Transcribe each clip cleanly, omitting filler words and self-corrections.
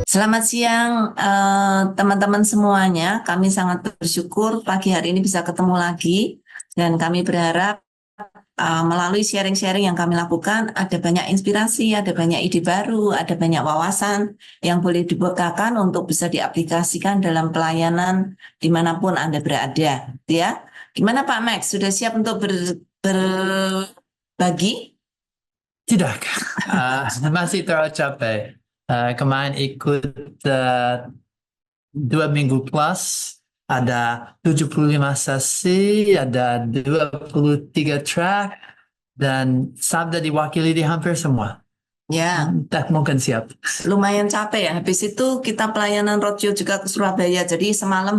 Selamat siang, teman-teman semuanya. Kami sangat bersyukur pagi hari ini bisa ketemu lagi, dan kami berharap melalui sharing-sharing yang kami lakukan ada banyak inspirasi, ada banyak ide baru, ada banyak wawasan yang boleh dibukakan untuk bisa diaplikasikan dalam pelayanan dimanapun Anda berada. Ya, gimana Pak Max? Sudah siap untuk berbagi? Tidak, masih terlalu capek. Kemarin ikut 2 minggu plus, ada 75 sesi, ada 23 track, dan Sabda diwakili di hampir semua. Ya, Tak mungkin siap. lumayan capek ya. Habis itu kita pelayanan roadshow juga ke Surabaya. Jadi semalam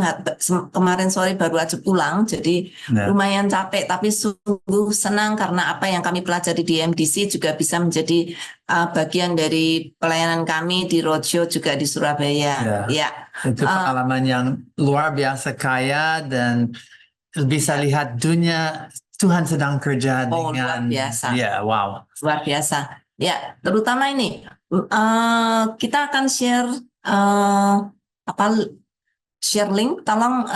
kemarin sore baru aja pulang. Jadi Ya. lumayan capek, tapi sungguh senang karena apa yang kami pelajari di MDC juga bisa menjadi bagian dari pelayanan kami di roadshow juga di Surabaya. Ya. Itu pengalaman yang luar biasa kaya dan bisa lihat dunia Tuhan sedang kerja luar dengan biasa. Ya, wow. Luar biasa. Ya, terutama ini kita akan share share link. Tolong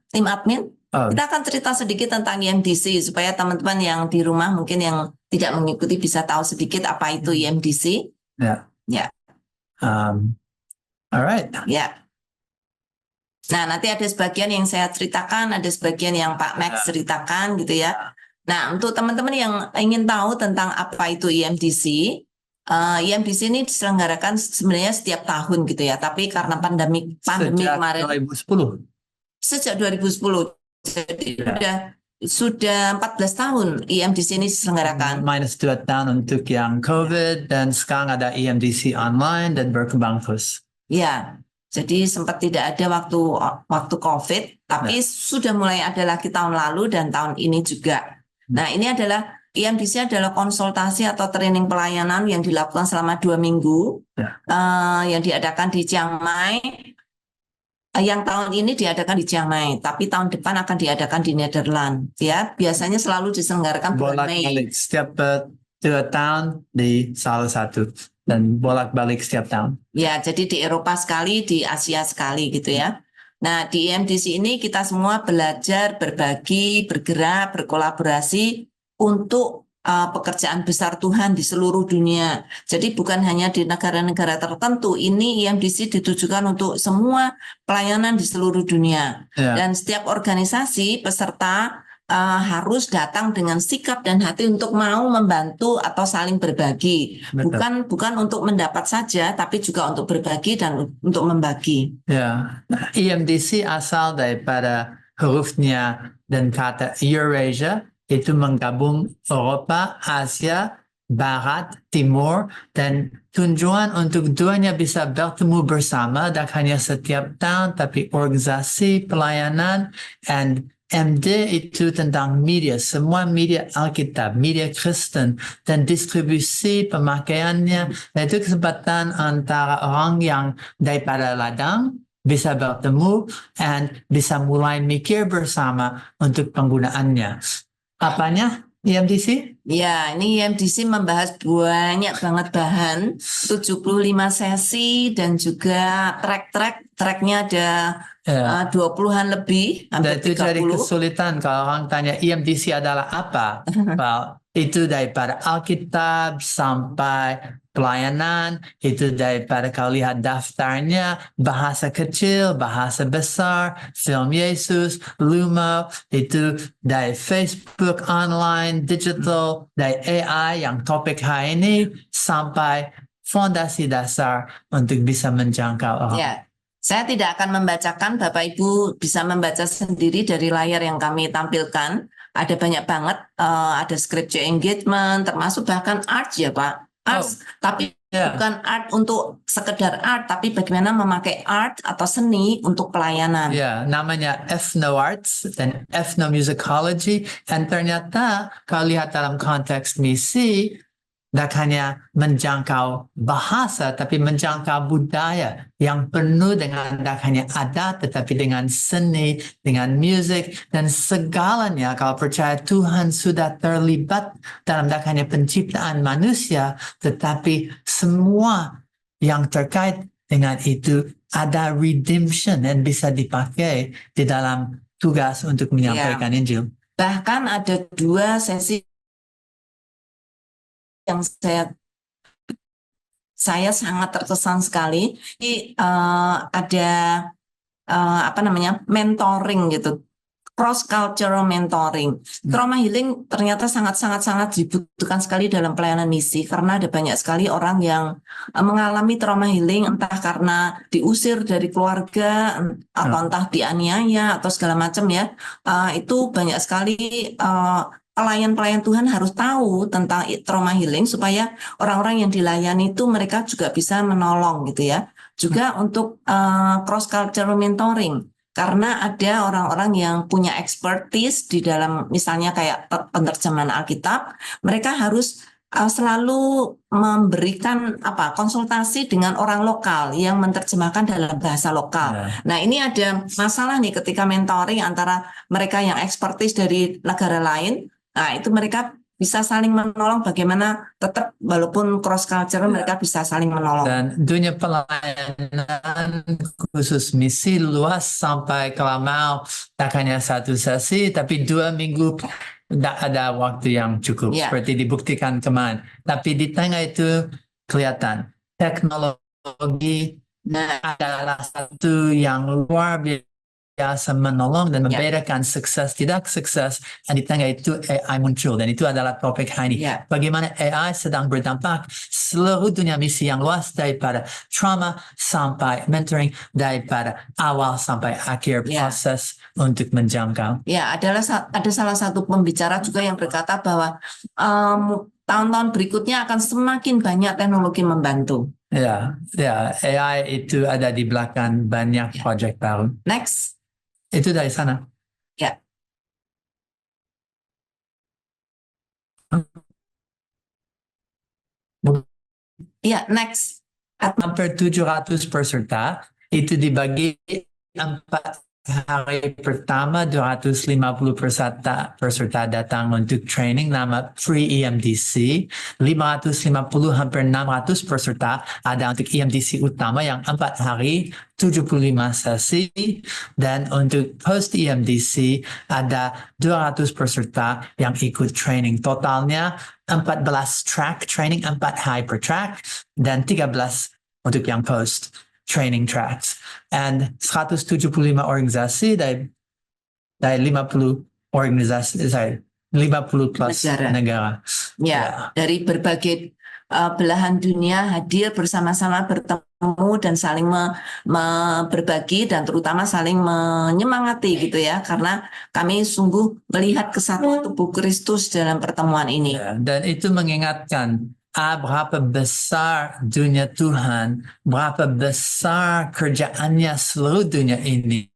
tim admin. Kita akan cerita sedikit tentang IMDC supaya teman-teman yang di rumah mungkin yang tidak mengikuti bisa tahu sedikit apa itu IMDC. Ya. Ya. Alright. Ya. Nah, nanti ada sebagian yang saya ceritakan, ada sebagian yang Pak Max ceritakan gitu ya. Nah, untuk teman-teman yang ingin tahu tentang apa itu IMDC, IMDC ini diselenggarakan sebenarnya setiap tahun gitu ya, tapi karena pandemi kemarin. 2010. Sejak 2010, jadi sudah 14 tahun IMDC ini diselenggarakan. Minus 2 tahun untuk yang COVID, dan sekarang ada IMDC online dan berkembang terus. Ya, jadi sempat tidak ada waktu COVID, tapi sudah mulai ada lagi tahun lalu dan tahun ini juga. Nah, ini adalah IMDC adalah konsultasi atau training pelayanan yang dilakukan selama 2 minggu, yang diadakan di Chiang Mai. Yang tahun ini diadakan di Chiang Mai, tapi tahun depan akan diadakan di Nederland. Ya, biasanya selalu diselenggarakan bulan Mei. Setiap 2 tahun di salah satu, dan bolak-balik setiap tahun. Ya, jadi di Eropa sekali, di Asia sekali gitu ya. Nah, di IMDC ini kita semua belajar, berbagi, bergerak, berkolaborasi untuk pekerjaan besar Tuhan di seluruh dunia. Jadi bukan hanya di negara-negara tertentu, ini IMDC ditujukan untuk semua pelayanan di seluruh dunia. Dan setiap organisasi peserta harus datang dengan sikap dan hati untuk mau membantu atau saling berbagi. Bukan untuk mendapat saja, tapi juga untuk berbagi dan untuk membagi. Ya, IMDC asal daripada hurufnya dan kata Eurasia, itu menggabung Eropa, Asia, Barat, Timur, dan tujuan untuk duanya bisa bertemu bersama, dan hanya setiap tahun, tapi organisasi pelayanan, and MD itu tentang media, semua media Alkitab, media Kristen, dan distribusi pemakaiannya. Itu kesempatan antara orang yang daripada ladang bisa bertemu dan bisa mulai mikir bersama untuk penggunaannya. Apanya IMDC? Ya, ini IMDC membahas banyak banget bahan, 75 sesi dan juga track-tracknya ada 20-an lebih, hampir 30. Itu jadi kesulitan kalau orang tanya IMDC adalah apa. Well, itu daripada Alkitab sampai pelayanan, itu daripada kalau lihat daftarnya, bahasa kecil, bahasa besar, film Yesus, Lumo, itu dari Facebook, online, digital, dari AI yang topik hari ini, sampai fondasi dasar untuk bisa menjangkau orang. Ya. Saya tidak akan membacakan, Bapak Ibu bisa membaca sendiri dari layar yang kami tampilkan. Ada banyak banget, ada scripture engagement, termasuk bahkan art ya Pak. Art, tapi bukan art untuk sekedar art, tapi bagaimana memakai art atau seni untuk pelayanan. Ya, namanya ethno-arts dan ethnomusicology. Dan ternyata kalau lihat dalam konteks misi, tidak hanya menjangkau bahasa, tapi menjangkau budaya yang penuh dengan tidak hanya adat, tetapi dengan seni, dengan musik, dan segalanya. Kalau percaya Tuhan sudah terlibat dalam tidak hanya penciptaan manusia, tetapi semua yang terkait dengan itu ada redemption dan bisa dipakai di dalam tugas untuk menyampaikan Injil. Bahkan ada 2 sesi yang saya sangat terkesan sekali. Ada mentoring gitu, cross cultural mentoring. Trauma healing ternyata sangat dibutuhkan sekali dalam pelayanan misi, karena ada banyak sekali orang yang mengalami trauma healing, entah karena diusir dari keluarga atau entah dianiaya atau segala macam ya. Itu banyak sekali pelayan-pelayan Tuhan harus tahu tentang trauma healing supaya orang-orang yang dilayani itu mereka juga bisa menolong gitu ya. Juga untuk cross cultural mentoring, karena ada orang-orang yang punya expertise di dalam misalnya kayak penerjemahan Alkitab, mereka harus selalu memberikan konsultasi dengan orang lokal yang menerjemahkan dalam bahasa lokal. Nah, ini ada masalah nih ketika mentoring antara mereka yang expertise dari negara lain. Nah, itu mereka bisa saling menolong, bagaimana tetap walaupun cross culture mereka bisa saling menolong. Dan dunia pelayanan khusus misi luas sampai kalau mau tak hanya 1 sesi tapi 2 minggu tidak ada waktu yang cukup seperti dibuktikan kemarin. Tapi di tengah itu kelihatan teknologi adalah satu yang luar biasa menolong dan membedakan sukses tidak sukses, dan di tengah itu AI muncul, dan itu adalah topik hari ini. Bagaimana AI sedang berdampak seluruh dunia misi yang luas, daripada trauma sampai mentoring, daripada awal sampai akhir proses untuk menjangkau. Ada salah satu pembicara juga yang berkata bahwa tahun-tahun berikutnya akan semakin banyak teknologi membantu. AI itu ada di belakang banyak proyek baru. Next. Itu dari sana. Next. Hampir 700 peserta, itu dibagi 4 hari pertama 250 peserta datang untuk training nama pre-EMDC, 550 hampir 600 peserta ada untuk EMDC utama yang 4 hari 75 sesi, dan untuk post EMDC ada 200 peserta yang ikut training. Totalnya 14 track training, 4 hari per track, dan 13 untuk yang post training tracks, and 175 organisasi dari 50 organisasi, 50 plus negara. Dari berbagai belahan dunia hadir bersama-sama, bertemu dan saling berbagi, dan terutama saling menyemangati gitu ya, karena kami sungguh melihat kesatuan tubuh Kristus dalam pertemuan ini. Dan itu mengingatkan berapa besar dunia Tuhan, berapa besar kerjaannya seluruh dunia ini,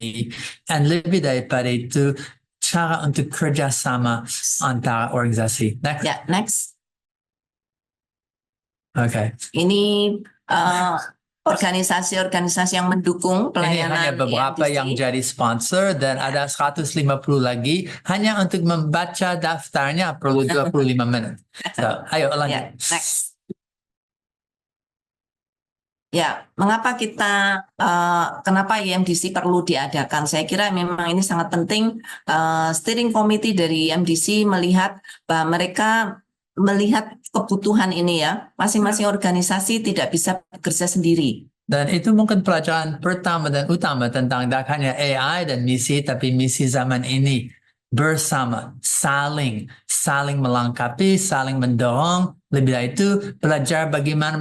dan lebih daripada itu cara untuk kerjasama antara organisasi. Next. Okay. Ini organisasi-organisasi yang mendukung pelayanan. Ini hanya beberapa EMDC yang jadi sponsor, dan ada 150 lagi. Hanya untuk membaca daftarnya perlu 25 menit. So, ayo lanjut. Next. Mengapa kenapa EMDC perlu diadakan? Saya kira memang ini sangat penting. Steering Committee dari EMDC melihat bahwa mereka melihat kebutuhan ini ya. Masing-masing organisasi tidak bisa bekerja sendiri. Dan itu mungkin pelajaran pertama dan utama tentang tidak hanya AI dan misi, tapi misi zaman ini bersama, saling melengkapi, saling mendorong. Lebih dari itu, belajar bagaimana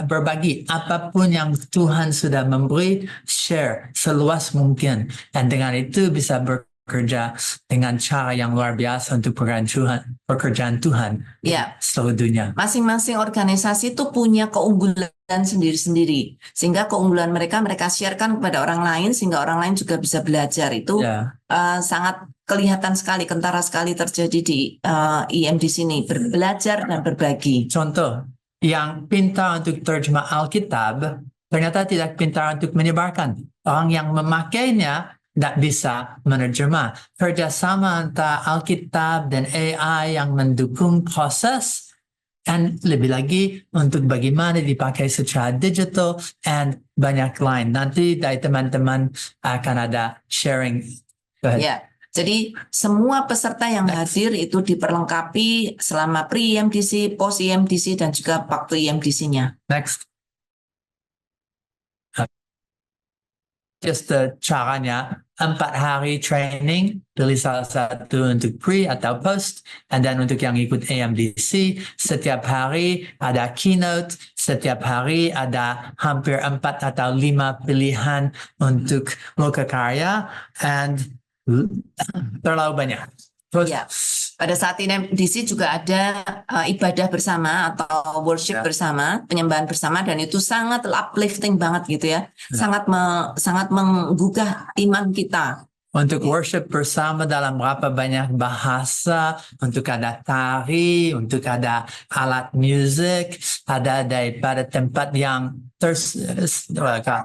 berbagi apapun yang Tuhan sudah memberi, share seluas mungkin. Dan dengan itu bisa bekerja dengan cara yang luar biasa untuk pekerjaan Tuhan seluruh dunia. Masing-masing organisasi itu punya keunggulan sendiri-sendiri, sehingga keunggulan mereka sharekan kepada orang lain, sehingga orang lain juga bisa belajar. Itu sangat kelihatan sekali, kentara sekali terjadi di EMDC ini, belajar dan berbagi. Contoh, yang pintar untuk terjemah Alkitab ternyata tidak pintar untuk menyebarkan. Orang yang memakainya tidak bisa menerjemah. Kerjasama antara Alkitab dan AI yang mendukung proses And lebih lagi untuk bagaimana dipakai secara digital and banyak lain. Nanti dari teman-teman akan ada sharing. Go ahead. Ya, jadi semua peserta yang hadir itu diperlengkapi selama pre-EMDC, post-EMDC, dan juga waktu EMDC-nya. Next. Just caranya 4 hari training, pilih salah satu untuk pre atau post, and then untuk yang ikut AMDC, setiap hari ada keynote, setiap hari ada hampir 4 atau 5 pilihan untuk lokakarya, and terlalu banyak. Terus, Ya, pada saat EMDC juga ada ibadah bersama atau worship bersama, penyembahan bersama, dan itu sangat uplifting banget gitu ya, sangat menggugah iman kita. Untuk worship bersama dalam berapa banyak bahasa, untuk ada tari, untuk ada alat musik, ada daripada tempat yang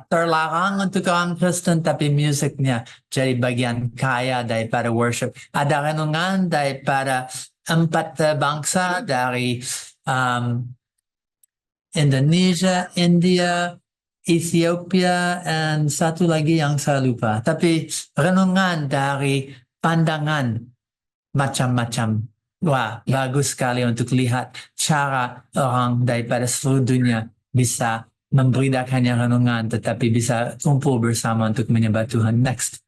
terlarang untuk orang Kristen, tapi musiknya jadi bagian kaya daripada worship. Ada renungan daripada 4 bangsa dari Indonesia, India, Ethiopia, and satu lagi yang saya lupa. Tapi renungan dari pandangan macam-macam. Wah, bagus sekali untuk lihat cara orang daripada seluruh dunia bisa memberitakannya renungan, tetapi bisa kumpul bersama untuk menyembah Tuhan. Next.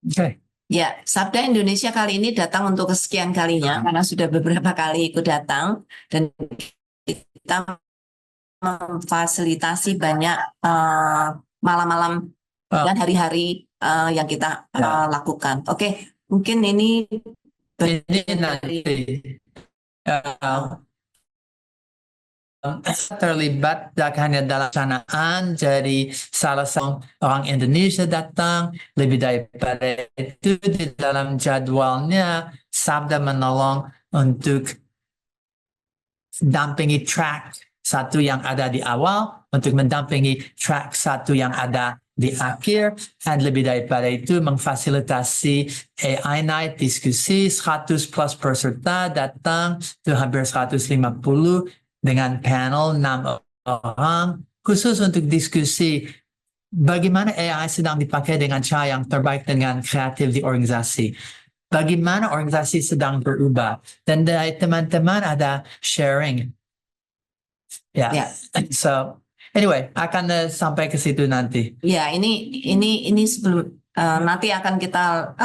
Okay. Ya, Sabda Indonesia kali ini datang untuk kesekian kalinya, karena sudah beberapa kali ikut datang, dan kita memfasilitasi banyak malam-malam dan hari-hari yang kita lakukan. Oke, mungkin ini nanti terlibat hanya dalam canaan, jadi salah satu orang Indonesia datang, lebih daripada itu di dalam jadwalnya Sabda menolong untuk dampingi track satu yang ada di awal, untuk mendampingi track satu yang ada di akhir, dan lebih daripada itu memfasilitasi AI Night diskusi 100 plus peserta datang, itu hampir 150 dengan panel 6 orang khusus untuk diskusi bagaimana AI sedang dipakai dengan cara yang terbaik dengan kreatif di organisasi. Bagaimana organisasi sedang berubah, dan dari teman-teman ada sharing. Yeah. So anyway, akan sampai ke situ nanti. Ya, ini sebelum nanti akan kita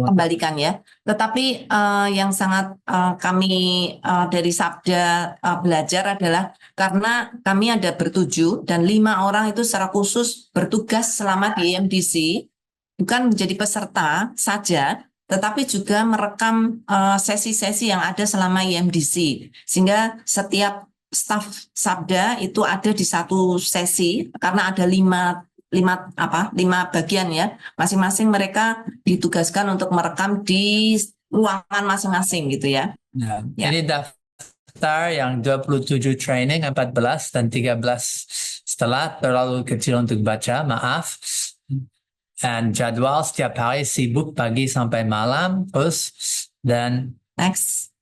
kembalikan ya. Tetapi yang sangat kami dari Sabda belajar adalah karena kami ada bertujuh dan 5 orang itu secara khusus bertugas selama di EMDC, bukan menjadi peserta saja, tetapi juga merekam sesi-sesi yang ada selama EMDC, sehingga setiap staf Sabda itu ada di satu sesi, karena ada 5 bagian ya, masing-masing mereka ditugaskan untuk merekam di ruangan masing-masing gitu ya. Ya. Ini daftar yang 27 training, 14 dan 13 setelah, terlalu kecil untuk baca, maaf. Dan jadwal setiap hari sibuk pagi sampai malam terus, dan next.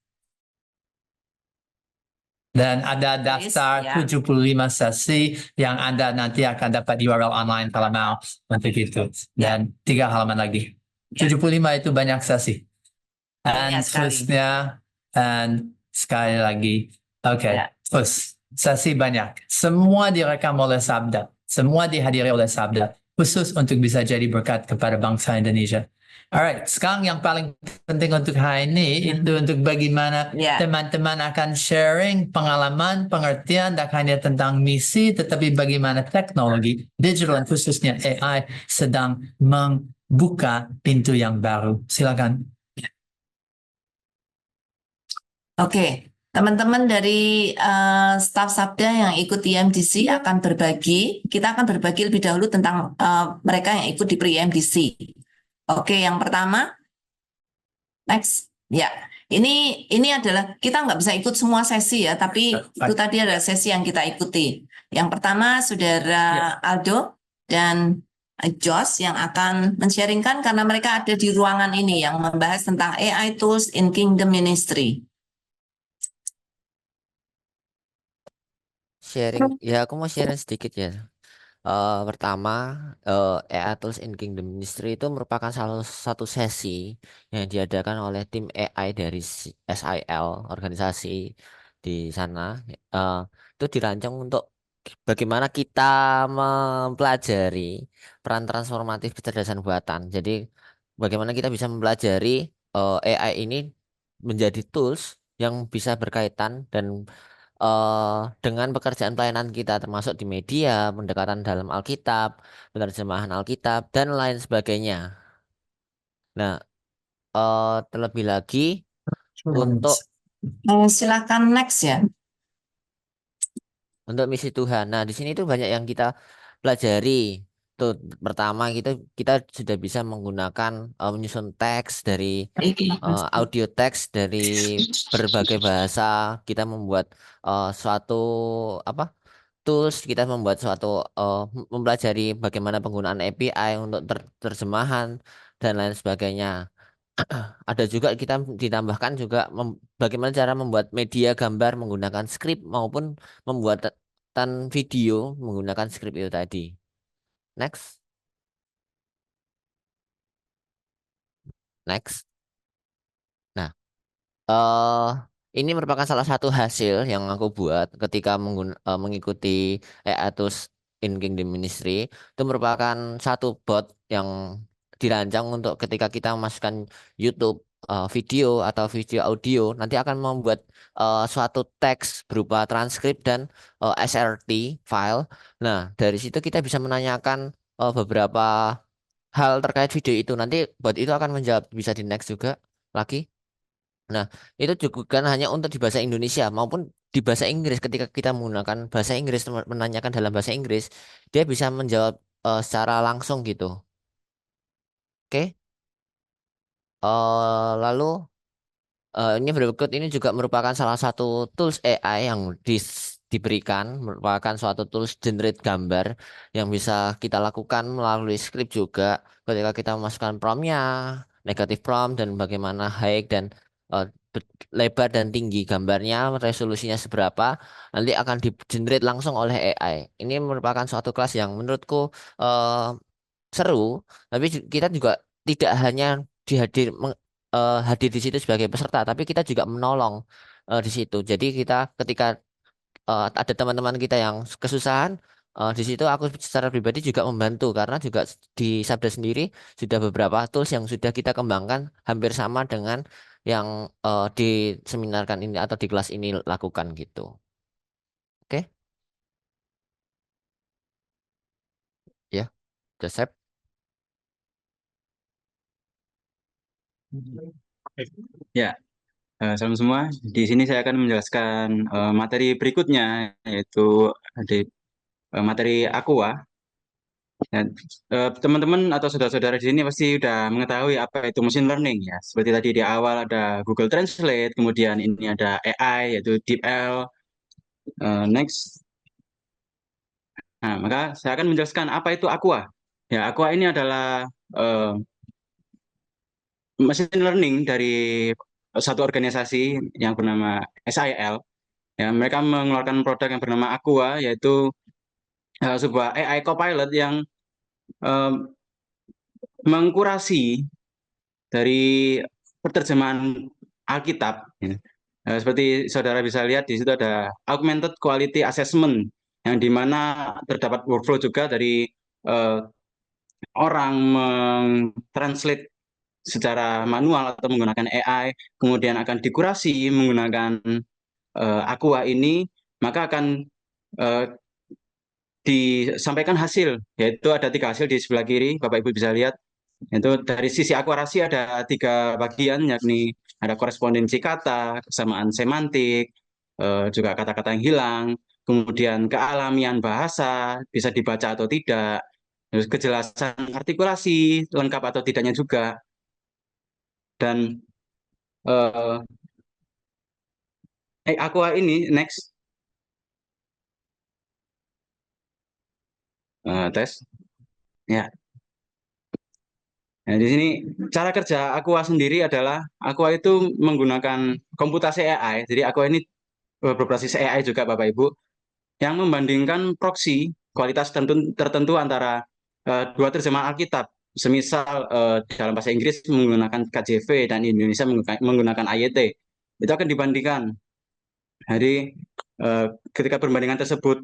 Dan ada daftar 75 sesi yang Anda nanti akan dapat di URL online kalau mau untuk itu. Dan 3 halaman lagi. 75 itu banyak sesi. Dan terusnya, dan sekali lagi. Oke, terus sesi banyak. Semua direkam oleh Sabda. Semua dihadiri oleh Sabda. Khusus untuk bisa jadi berkat kepada bangsa Indonesia. Alright, sekarang yang paling penting untuk hari ini itu untuk bagaimana teman-teman akan sharing pengalaman, pengertian, tak hanya tentang misi, tetapi bagaimana teknologi, digital, khususnya AI, sedang membuka pintu yang baru. Silakan. Oke, teman-teman dari staf Sabda yang ikut EMDC akan berbagi. Kita akan berbagi lebih dahulu tentang mereka yang ikut di pre-EMDC. Oke, yang pertama, next, ya. Ini adalah kita nggak bisa ikut semua sesi ya, tapi itu tadi ada sesi yang kita ikuti. Yang pertama, saudara Aldo dan Josh yang akan men-sharingkan karena mereka ada di ruangan ini yang membahas tentang AI tools in Kingdom Ministry. sharing, ya aku mau sharing sedikit ya. Pertama, AI Tools in Kingdom Ministry itu merupakan salah satu sesi yang diadakan oleh tim AI dari SIL, organisasi di sana. Eh, itu dirancang untuk bagaimana kita mempelajari peran transformatif kecerdasan buatan. Jadi, bagaimana kita bisa mempelajari AI ini menjadi tools yang bisa berkaitan dan dengan pekerjaan pelayanan kita termasuk di media, pendekatan dalam Alkitab, penerjemahan Alkitab dan lain sebagainya. Nah, terlebih lagi untuk Silakan next ya. misi Tuhan. Nah, di sini tuh banyak yang kita pelajari. Tuh, pertama kita sudah bisa menggunakan menyusun teks dari audio teks dari berbagai bahasa. Kita membuat suatu apa? Tools kita membuat suatu mempelajari bagaimana penggunaan API untuk terjemahan dan lain sebagainya. Ada juga kita ditambahkan juga bagaimana cara membuat media gambar menggunakan skrip maupun membuatan video menggunakan skrip itu tadi. Next, next. Nah, eh ini merupakan salah satu hasil yang aku buat ketika mengikuti EATUS in Kingdom Ministry. Itu merupakan satu bot yang dirancang untuk ketika kita memasukkan YouTube video atau video audio, nanti akan membuat suatu teks berupa transkrip dan SRT file. Nah, dari situ kita bisa menanyakan beberapa hal terkait video itu. Nanti bot itu akan menjawab, bisa di next juga lagi. Nah, itu juga kan hanya untuk di bahasa Indonesia maupun di bahasa Inggris. Ketika kita menggunakan bahasa Inggris, menanyakan dalam bahasa Inggris, dia bisa menjawab secara langsung gitu. Oke. Lalu ini berikut ini juga merupakan salah satu tools AI yang diberikan, merupakan suatu tools generate gambar yang bisa kita lakukan melalui script juga ketika kita memasukkan promptnya, negatif prompt dan bagaimana height dan eh, lebar dan tinggi gambarnya, resolusinya seberapa, nanti akan di generate langsung oleh AI. Ini merupakan suatu kelas yang menurutku eh, seru, tapi kita juga tidak hanya hadir di situ sebagai peserta, tapi kita juga menolong di situ. Jadi kita ketika ada teman-teman kita yang kesusahan, di situ aku secara pribadi juga membantu karena juga di Sabda sendiri sudah beberapa tools yang sudah kita kembangkan hampir sama dengan yang diseminarkan ini atau di kelas ini lakukan gitu. Oke, ya, Joseph. Ya, salam semua. Di sini saya akan menjelaskan materi berikutnya, yaitu di materi Aqua. Dan teman-teman atau saudara-saudara di sini pasti sudah mengetahui apa itu machine learning ya. Seperti tadi di awal ada Google Translate, kemudian ini ada AI yaitu DeepL. Next. Nah, maka saya akan menjelaskan apa itu Aqua. Ya, Aqua ini adalah machine learning dari satu organisasi yang bernama SIL. Ya, mereka mengeluarkan produk yang bernama Aqua, yaitu sebuah AI copilot yang eh, mengkurasi dari penerjemahan Alkitab. Ya. Seperti saudara bisa lihat di situ ada augmented quality assessment, yang di mana terdapat workflow juga dari eh, orang mentranslate secara manual atau menggunakan AI, kemudian akan dikurasi menggunakan Aqua ini, maka akan eh, disampaikan hasil, yaitu ada 3 hasil di sebelah kiri, Bapak Ibu bisa lihat. Itu dari sisi akurasi ada 3 bagian, yakni ada korespondensi kata, kesamaan semantik, juga kata-kata yang hilang, kemudian kealamian bahasa, bisa dibaca atau tidak, terus kejelasan artikulasi, lengkap atau tidaknya juga. Dan Aqua ini, next, tes. Ya. Nah, di sini cara kerja Aqua sendiri adalah Aqua itu menggunakan komputasi AI. Jadi Aqua ini berbasis AI juga, Bapak Ibu, yang membandingkan proksi kualitas tertentu antara dua terjemahan Alkitab. Semisal dalam bahasa Inggris menggunakan KJV dan Indonesia menggunakan AYT. Itu akan dibandingkan. Jadi ketika perbandingan tersebut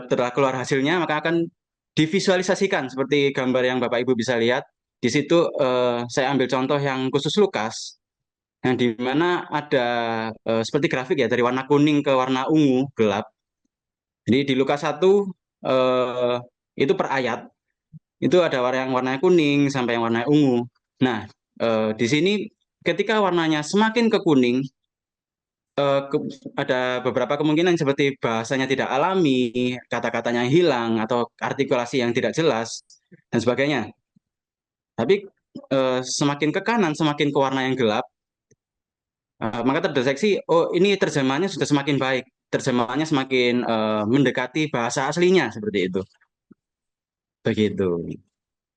telah keluar hasilnya, maka akan divisualisasikan seperti gambar yang Bapak Ibu bisa lihat. Di situ saya ambil contoh yang khusus Lukas, yang di mana ada seperti grafik ya, dari warna kuning ke warna ungu gelap. Jadi di Lukas 1 itu per ayat, itu ada yang warnanya kuning sampai yang warnanya ungu. Nah, di sini ketika warnanya semakin ke kuning, ada beberapa kemungkinan seperti bahasanya tidak alami, kata-katanya hilang, atau artikulasi yang tidak jelas, dan sebagainya. Tapi semakin ke kanan, semakin ke warna yang gelap, maka terdeteksi, oh ini terjemahannya sudah semakin baik, terjemahannya semakin mendekati bahasa aslinya, seperti itu. Begitu.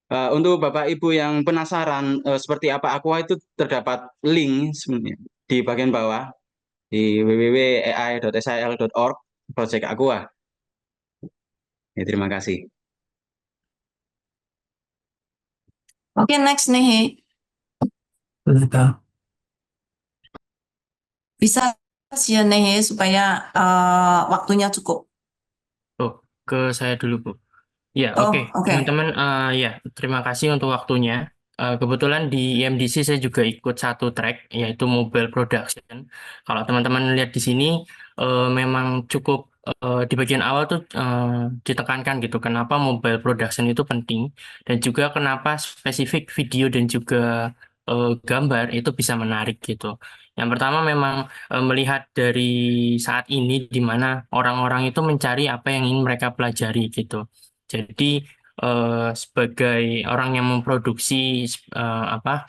Untuk Bapak Ibu yang penasaran seperti apa Aqua, itu terdapat link sebenarnya di bagian bawah di www.ai.sil.org Project Aqua. Ya, terima kasih. Oke, next nih. Betul. Bisa share nih supaya waktunya cukup. Oh, ke saya dulu, Bu. Ya, Oh, oke. oke. Teman-teman, ya, terima kasih untuk waktunya. Kebetulan di IMDC saya juga ikut satu track, yaitu mobile production. Kalau teman-teman lihat di sini, memang cukup di bagian awal tuh ditekankan gitu, kenapa mobile production itu penting, dan juga kenapa spesifik video dan juga gambar itu bisa menarik gitu. Yang pertama memang melihat dari saat ini di mana orang-orang itu mencari apa yang ingin mereka pelajari gitu. Jadi sebagai orang yang memproduksi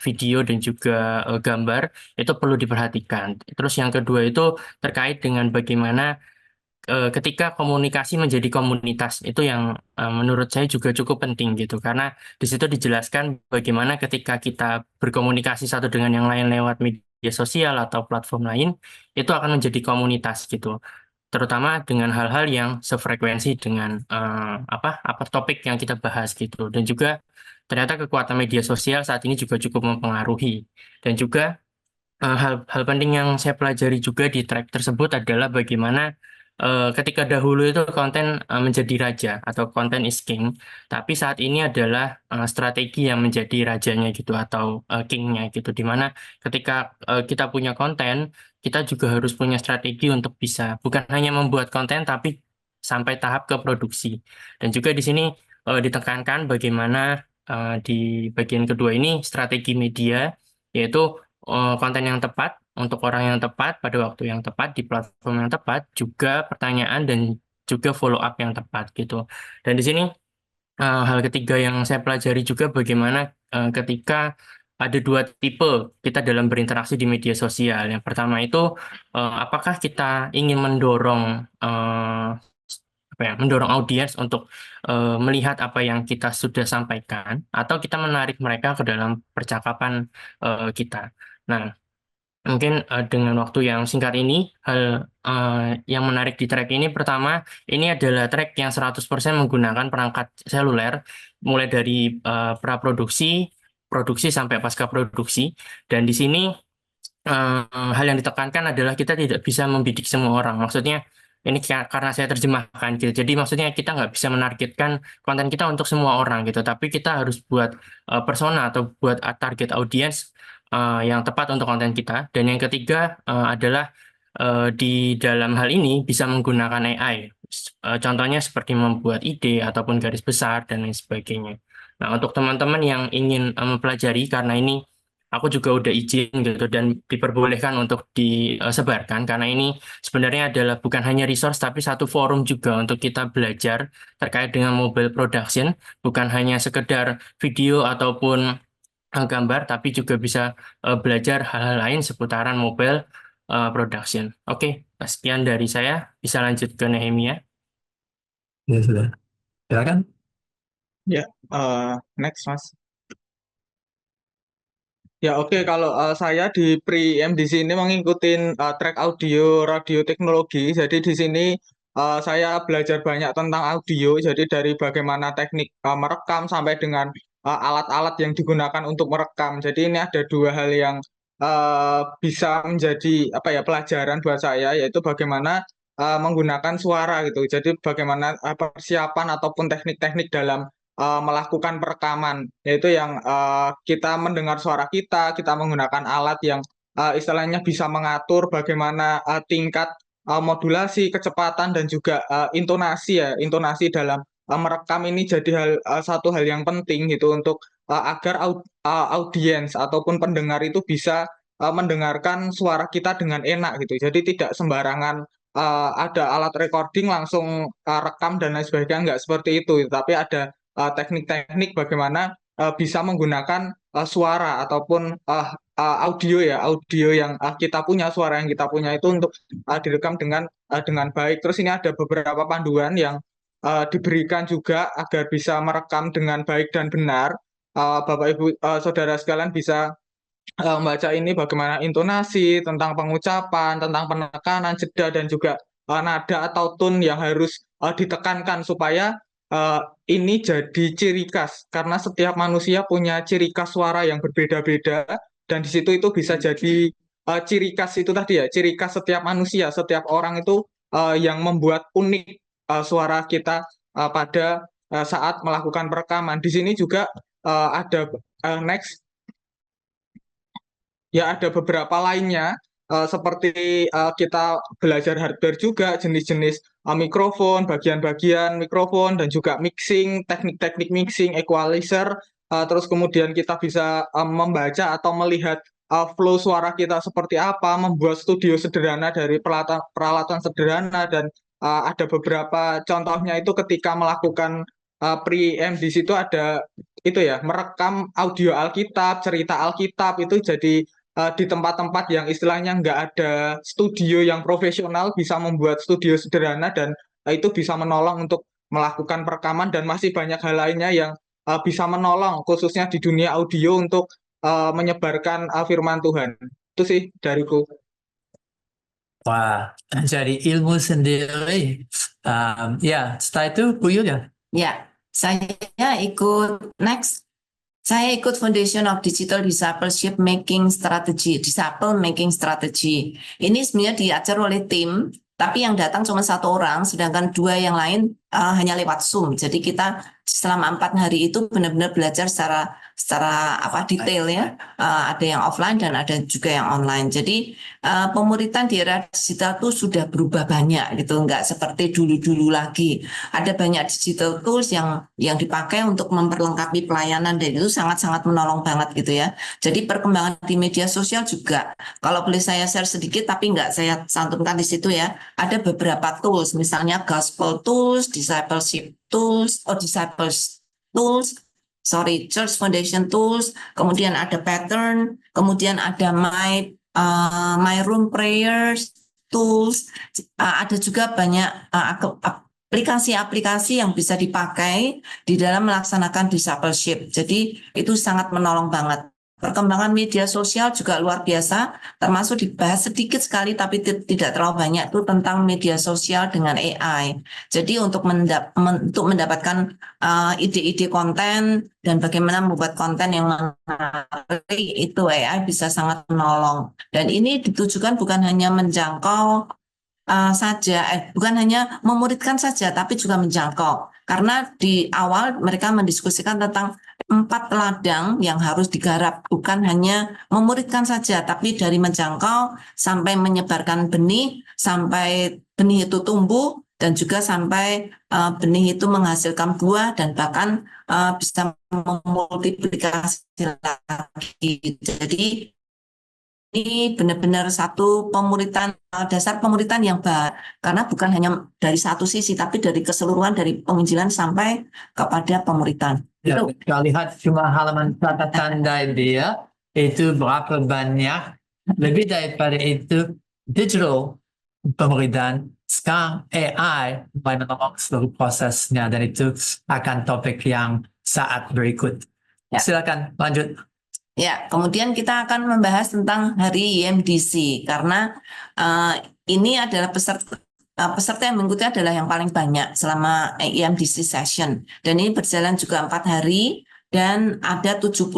video dan juga gambar itu perlu diperhatikan. Terus yang kedua itu terkait dengan bagaimana ketika komunikasi menjadi komunitas itu yang menurut saya juga cukup penting gitu, karena di situ dijelaskan bagaimana ketika kita berkomunikasi satu dengan yang lain lewat media sosial atau platform lain itu akan menjadi komunitas gitu, terutama dengan hal-hal yang sefrekuensi dengan apa topik yang kita bahas gitu. Dan juga ternyata kekuatan media sosial saat ini juga cukup mempengaruhi. Dan juga hal penting yang saya pelajari juga di track tersebut adalah bagaimana ketika dahulu itu konten menjadi raja atau konten is king, tapi saat ini adalah strategi yang menjadi rajanya gitu atau kingnya gitu. Dimana ketika kita punya konten, kita juga harus punya strategi untuk bisa bukan hanya membuat konten tapi sampai tahap ke produksi. Dan juga di sini ditekankan bagaimana di bagian kedua ini strategi media, yaitu konten yang tepat untuk orang yang tepat pada waktu yang tepat di platform yang tepat, juga pertanyaan dan juga follow up yang tepat gitu. Dan di sini hal ketiga yang saya pelajari juga bagaimana ketika ada dua tipe kita dalam berinteraksi di media sosial. Yang pertama itu apakah kita ingin mendorong mendorong audiens untuk melihat apa yang kita sudah sampaikan, atau kita menarik mereka ke dalam percakapan kita. Nah, mungkin dengan waktu yang singkat ini, hal yang menarik di track ini, pertama, ini adalah track yang 100% menggunakan perangkat seluler, mulai dari praproduksi, produksi, sampai pasca produksi. Dan di sini hal yang ditekankan adalah kita tidak bisa membidik semua orang. Maksudnya, ini karena saya terjemahkan gitu. Jadi maksudnya kita nggak bisa menargetkan konten kita untuk semua orang gitu. Tapi kita harus buat persona atau buat target audience yang tepat untuk konten kita. Dan yang ketiga adalah di dalam hal ini bisa menggunakan AI. Contohnya seperti membuat ide ataupun garis besar dan lain sebagainya. Nah, untuk teman-teman yang ingin mempelajari, karena ini aku juga udah izin gitu dan diperbolehkan untuk disebarkan, karena ini sebenarnya adalah bukan hanya resource tapi satu forum juga untuk kita belajar terkait dengan mobile production, bukan hanya sekedar video ataupun gambar, tapi juga bisa belajar hal-hal lain seputaran mobile production. Oke, sekian dari saya. Bisa lanjut ke Nehemia. Ya sudah. Silakan. Ya, next Mas. Ya oke, kalau saya di Pri-M di sini mengikuti track audio radio teknologi. Jadi di sini saya belajar banyak tentang audio, jadi dari bagaimana teknik merekam sampai dengan alat-alat yang digunakan untuk merekam. Jadi ini ada dua hal yang bisa menjadi apa ya pelajaran buat saya, yaitu bagaimana menggunakan suara gitu. Jadi bagaimana persiapan ataupun teknik-teknik dalam melakukan perekaman, yaitu yang kita mendengar suara kita menggunakan alat yang istilahnya bisa mengatur bagaimana tingkat modulasi, kecepatan dan juga intonasi dalam merekam ini jadi satu hal yang penting gitu untuk agar audiens ataupun pendengar itu bisa mendengarkan suara kita dengan enak gitu. Jadi tidak sembarangan ada alat recording langsung rekam dan lain sebagainya, nggak seperti itu. Tapi ada teknik-teknik bagaimana bisa menggunakan suara ataupun audio yang kita punya, suara yang kita punya itu untuk direkam dengan baik. Terus ini ada beberapa panduan yang diberikan juga agar bisa merekam dengan baik dan benar. Bapak Ibu Saudara sekalian bisa membaca ini bagaimana intonasi, tentang pengucapan, tentang penekanan, jeda dan juga nada atau tone yang harus ditekankan supaya ini jadi ciri khas karena setiap manusia punya ciri khas suara yang berbeda-beda dan di situ itu bisa jadi ciri khas itu tadi ya, ciri khas setiap manusia, setiap orang itu yang membuat unik suara kita pada saat melakukan perekaman. Di sini juga ada next ya ada beberapa lainnya seperti kita belajar hardware juga jenis-jenis mikrofon, bagian-bagian mikrofon dan juga mixing, teknik-teknik mixing, equalizer. Terus kemudian kita bisa membaca atau melihat flow suara kita seperti apa, membuat studio sederhana dari peralatan sederhana dan ada beberapa contohnya itu ketika melakukan pre-M di situ ada itu ya merekam audio Alkitab, cerita Alkitab itu jadi di tempat-tempat yang istilahnya nggak ada studio yang profesional bisa membuat studio sederhana dan itu bisa menolong untuk melakukan perekaman dan masih banyak hal lainnya yang bisa menolong khususnya di dunia audio untuk menyebarkan firman Tuhan. Itu sih dariku. Wah, jadi ilmu sendiri. Ya, setelah itu Bu Yulia. Ya, saya ikut next. Saya ikut Foundation of Digital Discipleship Making Strategy, Disciple Making Strategy. Ini sebenarnya diajar oleh tim, tapi yang datang cuma 1 orang, sedangkan 2 yang lain hanya lewat Zoom. Jadi kita selama 4 hari itu benar-benar belajar secara detail ya. Ada yang offline dan ada juga yang online. Jadi pemuritan di era digital itu sudah berubah banyak gitu, nggak seperti dulu-dulu lagi. Ada banyak digital tools yang dipakai untuk memperlengkapi pelayanan dan itu sangat-sangat menolong banget gitu ya. Jadi perkembangan di media sosial juga, kalau boleh saya share sedikit tapi nggak saya santumkan di situ ya. Ada beberapa tools, misalnya Gospel Tools, Discipleship Tools, Church Foundation Tools, kemudian ada Pattern, kemudian ada My Room Prayers Tools, ada juga banyak aplikasi-aplikasi yang bisa dipakai di dalam melaksanakan discipleship. Jadi itu sangat menolong banget. Perkembangan media sosial juga luar biasa, termasuk dibahas sedikit sekali tapi tidak terlalu banyak itu tentang media sosial dengan AI. Jadi untuk mendapatkan ide-ide konten dan bagaimana membuat konten yang menarik itu AI bisa sangat menolong. Dan ini ditujukan bukan hanya menjangkau bukan hanya memuridkan saja, tapi juga menjangkau. Karena di awal mereka mendiskusikan tentang 4 ladang yang harus digarap, bukan hanya memuridkan saja, tapi dari menjangkau sampai menyebarkan benih, sampai benih itu tumbuh, dan juga sampai benih itu menghasilkan buah dan bahkan bisa memultiplikasi lagi. Jadi ini benar-benar satu dasar pemuritan yang baik, karena bukan hanya dari satu sisi, tapi dari keseluruhan dari penginjilan sampai kepada pemuritan. Ya, kita lihat cuma halaman catatan dari dia, itu berapa banyak, lebih daripada itu digital pemuritan, sekarang AI menolong seluruh prosesnya, dan itu akan topik yang saat berikut. Ya. Silakan lanjut. Ya, kemudian kita akan membahas tentang hari IMDC karena ini adalah peserta yang mengikuti adalah yang paling banyak selama EMDC session. Dan ini berjalan juga 4 hari dan ada 75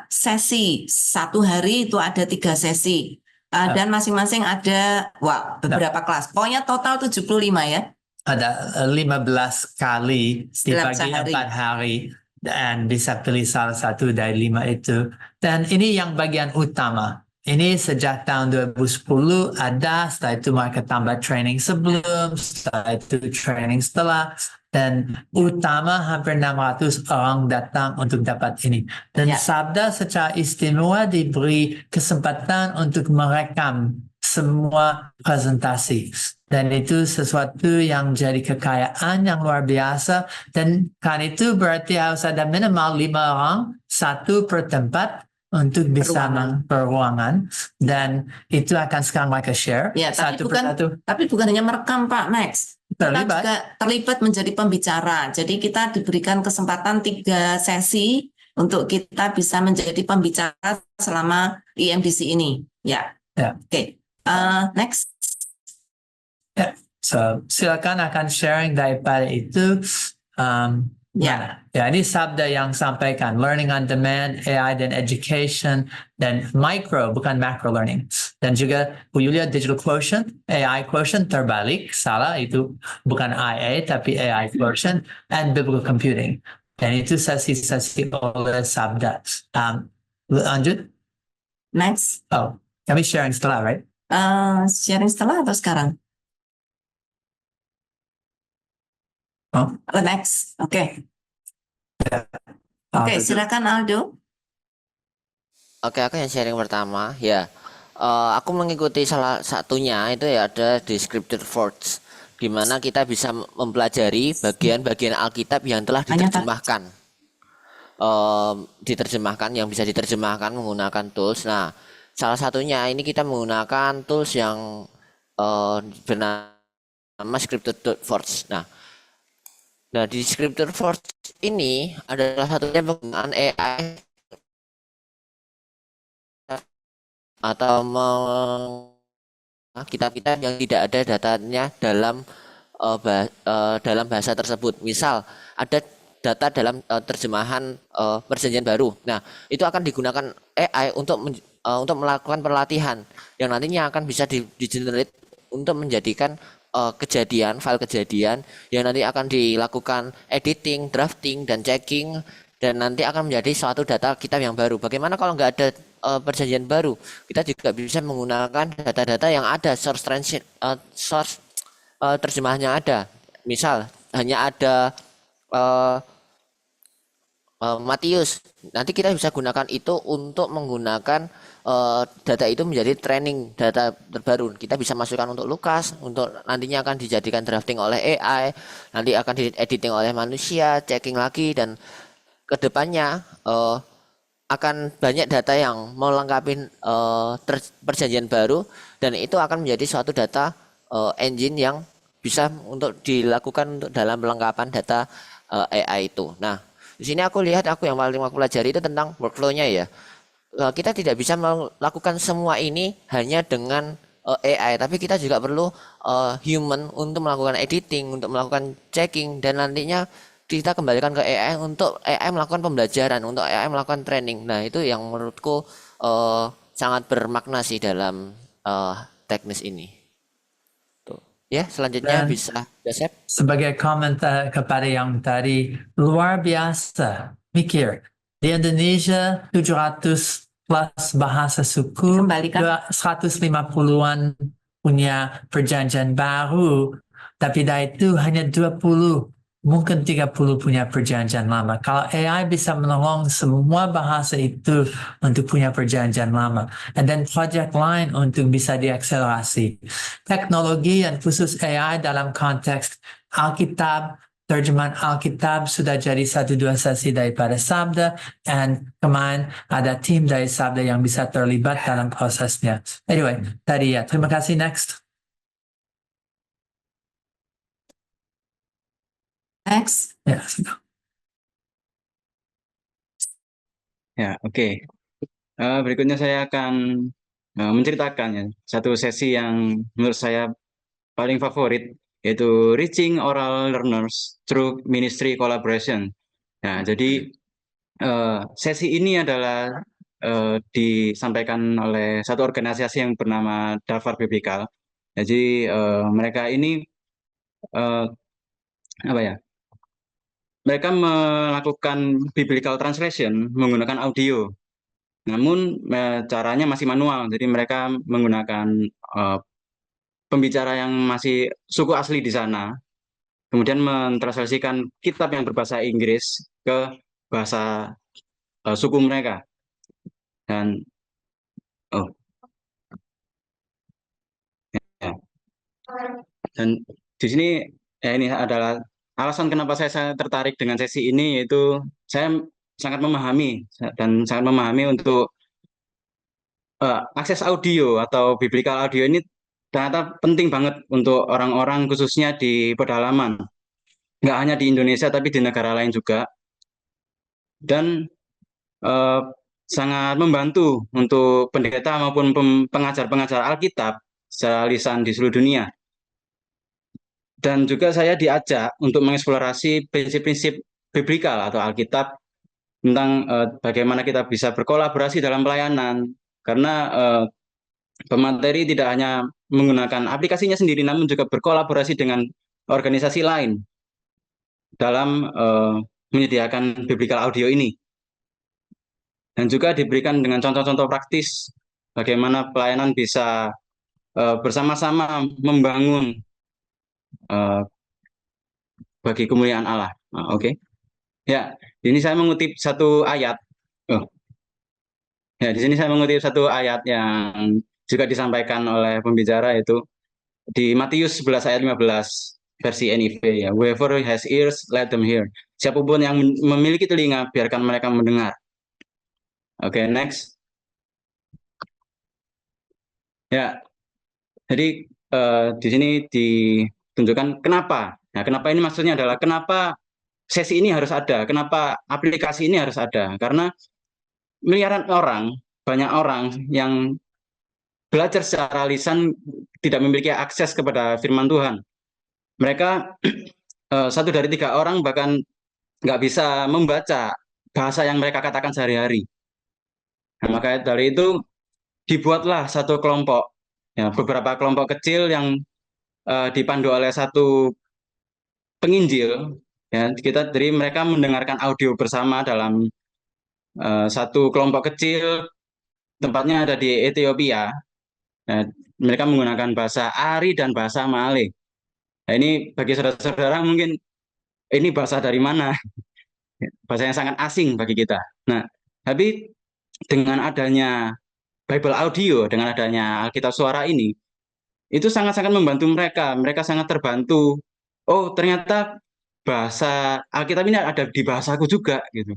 sesi. Satu hari itu ada 3 sesi. Dan masing-masing ada beberapa kelas. Pokoknya total 75 ya. Ada 15 kali Dalam dibagi sehari. 4 hari dan bisa pilih salah satu dari 5 itu. Dan ini yang bagian utama. Ini sejak tahun 2010 ada, setelah itu mereka tambah training sebelum, setelah itu training setelah, dan utama hampir 600 orang datang untuk dapat ini. Dan Ya. Sabda secara istimewa diberi kesempatan untuk merekam semua presentasi. Dan itu sesuatu yang jadi kekayaan yang luar biasa. Dan kan itu berarti harus ada minimal 5 orang, satu per tempat, untuk bisa beruangan, dan itu akan sekarang mereka share Ya, satu persatu. tapi bukan hanya merekam, Pak Max. Kita juga terlibat menjadi pembicara. Jadi kita diberikan kesempatan 3 sesi untuk kita bisa menjadi pembicara selama EMDC ini. Ya. Ya. Oke. Next. Ya. So, silakan akan sharing daripada itu. Ya. Ya, ini Sabda yang sampaikan learning on demand, AI dan education, dan micro bukan macro learning. Dan juga Bu Yulia digital quotient, AI quotient terbalik, salah, itu bukan IA tapi AI quotient, and biblical computing. Dan itu sesi-sesi oleh Sabda. Lanjut. Next. Oh, kami sharing setelah, right? Sharing setelah atau sekarang? Oh. Next. Oke. Oke, silakan Aldo. Oke, aku yang sharing pertama ya. Aku mengikuti salah satunya itu ya ada di Scripture Forge, di mana kita bisa mempelajari bagian-bagian Alkitab yang telah diterjemahkan. Yang bisa diterjemahkan menggunakan tools. Nah, salah satunya ini kita menggunakan tools yang bernama Scripture Forge. Nah, di Scripture Forge ini adalah satunya penggunaan AI atau kitab-kitab yang tidak ada datanya dalam bahasa tersebut. Misal ada data dalam terjemahan Perjanjian Baru. Nah, itu akan digunakan AI untuk melakukan pelatihan yang nantinya akan bisa di-generate untuk menjadikan file kejadian yang nanti akan dilakukan editing, drafting, dan checking, dan nanti akan menjadi suatu data kitab yang baru. Bagaimana kalau nggak ada Perjanjian Baru? Kita juga bisa menggunakan data-data yang ada, source terjemahannya ada. Misal hanya ada Matius, nanti kita bisa gunakan itu untuk menggunakan data itu menjadi training data terbaru. Kita bisa masukkan untuk Lukas, untuk nantinya akan dijadikan drafting oleh AI, nanti akan di-editing oleh manusia, checking lagi, dan kedepannya akan banyak data yang melengkapi Perjanjian Baru, dan itu akan menjadi suatu data engine yang bisa untuk dilakukan untuk dalam pelengkapan data AI itu. Nah, di sini aku lihat yang paling aku pelajari itu tentang workflow-nya ya. Kita tidak bisa melakukan semua ini hanya dengan AI, tapi kita juga perlu human untuk melakukan editing, untuk melakukan checking, dan nantinya kita kembalikan ke AI untuk AI melakukan pembelajaran, untuk AI melakukan training. Nah, itu yang menurutku sangat bermakna sih dalam teknis ini. Tuh. Ya, selanjutnya bisa Joseph. Sebagai komentar kepada yang tadi, luar biasa mikir. Di Indonesia 700 plus bahasa suku, 150-an punya perjanjian baru, tapi dari itu hanya 20, mungkin 30 punya perjanjian lama. Kalau AI bisa menolong semua bahasa itu untuk punya perjanjian lama, dan project lain untuk bisa diakselerasi. Teknologi dan khusus AI dalam konteks Alkitab, terjemahan Alkitab sudah jadi 1-2 sesi daripada Sabda, dan kemarin ada tim dari Sabda yang bisa terlibat dalam prosesnya. Anyway, tadi ya. Terima kasih. Next. Next. Ya, oke. Berikutnya saya akan menceritakan ya satu sesi yang menurut saya paling favorit, yaitu Reaching Oral Learners Through Ministry Collaboration. Nah, jadi sesi ini adalah disampaikan oleh satu organisasi yang bernama Dafar Biblical. Jadi mereka ini apa ya? Mereka melakukan biblical translation menggunakan audio. Namun caranya masih manual. Jadi mereka menggunakan pembicara yang masih suku asli di sana, kemudian mentranslasikan kitab yang berbahasa Inggris ke bahasa suku mereka. Dan dan di sini ini adalah alasan kenapa saya tertarik dengan sesi ini, yaitu saya sangat memahami untuk akses audio atau biblical audio ini ternyata penting banget untuk orang-orang khususnya di pedalaman, nggak hanya di Indonesia tapi di negara lain juga, dan sangat membantu untuk pendeta maupun pengajar-pengajar Alkitab secara lisan di seluruh dunia. Dan juga saya diajak untuk mengeksplorasi prinsip-prinsip biblikal atau Alkitab tentang bagaimana kita bisa berkolaborasi dalam pelayanan. Karena pemateri tidak hanya menggunakan aplikasinya sendiri, namun juga berkolaborasi dengan organisasi lain dalam menyediakan biblical audio ini. Dan juga diberikan dengan contoh-contoh praktis bagaimana pelayanan bisa bersama-sama membangun bagi kemuliaan Allah. Oke. Ya, ini saya mengutip satu ayat. Ya, di sini saya mengutip satu ayat yang juga disampaikan oleh pembicara, yaitu di Matius 11 ayat 15 versi NIV ya. Whoever has ears, let them hear. Siapapun yang memiliki telinga, biarkan mereka mendengar. Oke, next. Ya, jadi di sini ditunjukkan kenapa. Nah, kenapa ini maksudnya adalah kenapa sesi ini harus ada, kenapa aplikasi ini harus ada. Karena miliaran orang, banyak orang yang belajar secara lisan tidak memiliki akses kepada firman Tuhan. Mereka 1 dari 3 orang bahkan nggak bisa membaca bahasa yang mereka katakan sehari-hari. Nah, maka dari itu dibuatlah satu kelompok, ya, beberapa kelompok kecil yang dipandu oleh satu penginjil. Ya, jadi mereka mendengarkan audio bersama dalam satu kelompok kecil, tempatnya ada di Ethiopia. Nah, mereka menggunakan bahasa Ari dan bahasa Malay. Nah, ini bagi saudara-saudara mungkin ini bahasa dari mana? Bahasa yang sangat asing bagi kita. Nah, tapi dengan adanya Bible audio, dengan adanya Alkitab suara ini, itu sangat-sangat membantu mereka. Mereka sangat terbantu. Oh, ternyata bahasa Alkitab ini ada di bahasaku juga, gitu.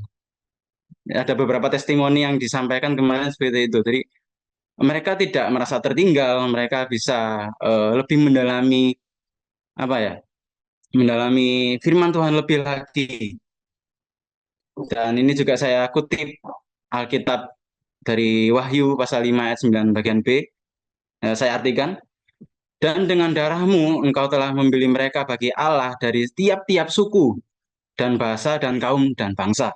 Ada beberapa testimoni yang disampaikan kemarin seperti itu. Jadi mereka tidak merasa tertinggal, mereka bisa lebih mendalami apa ya? Mendalami firman Tuhan lebih lagi. Dan ini juga saya kutip Alkitab dari Wahyu pasal 5 ayat 9 bagian B. Saya artikan, dan dengan darahmu engkau telah membeli mereka bagi Allah dari tiap-tiap suku dan bahasa dan kaum dan bangsa.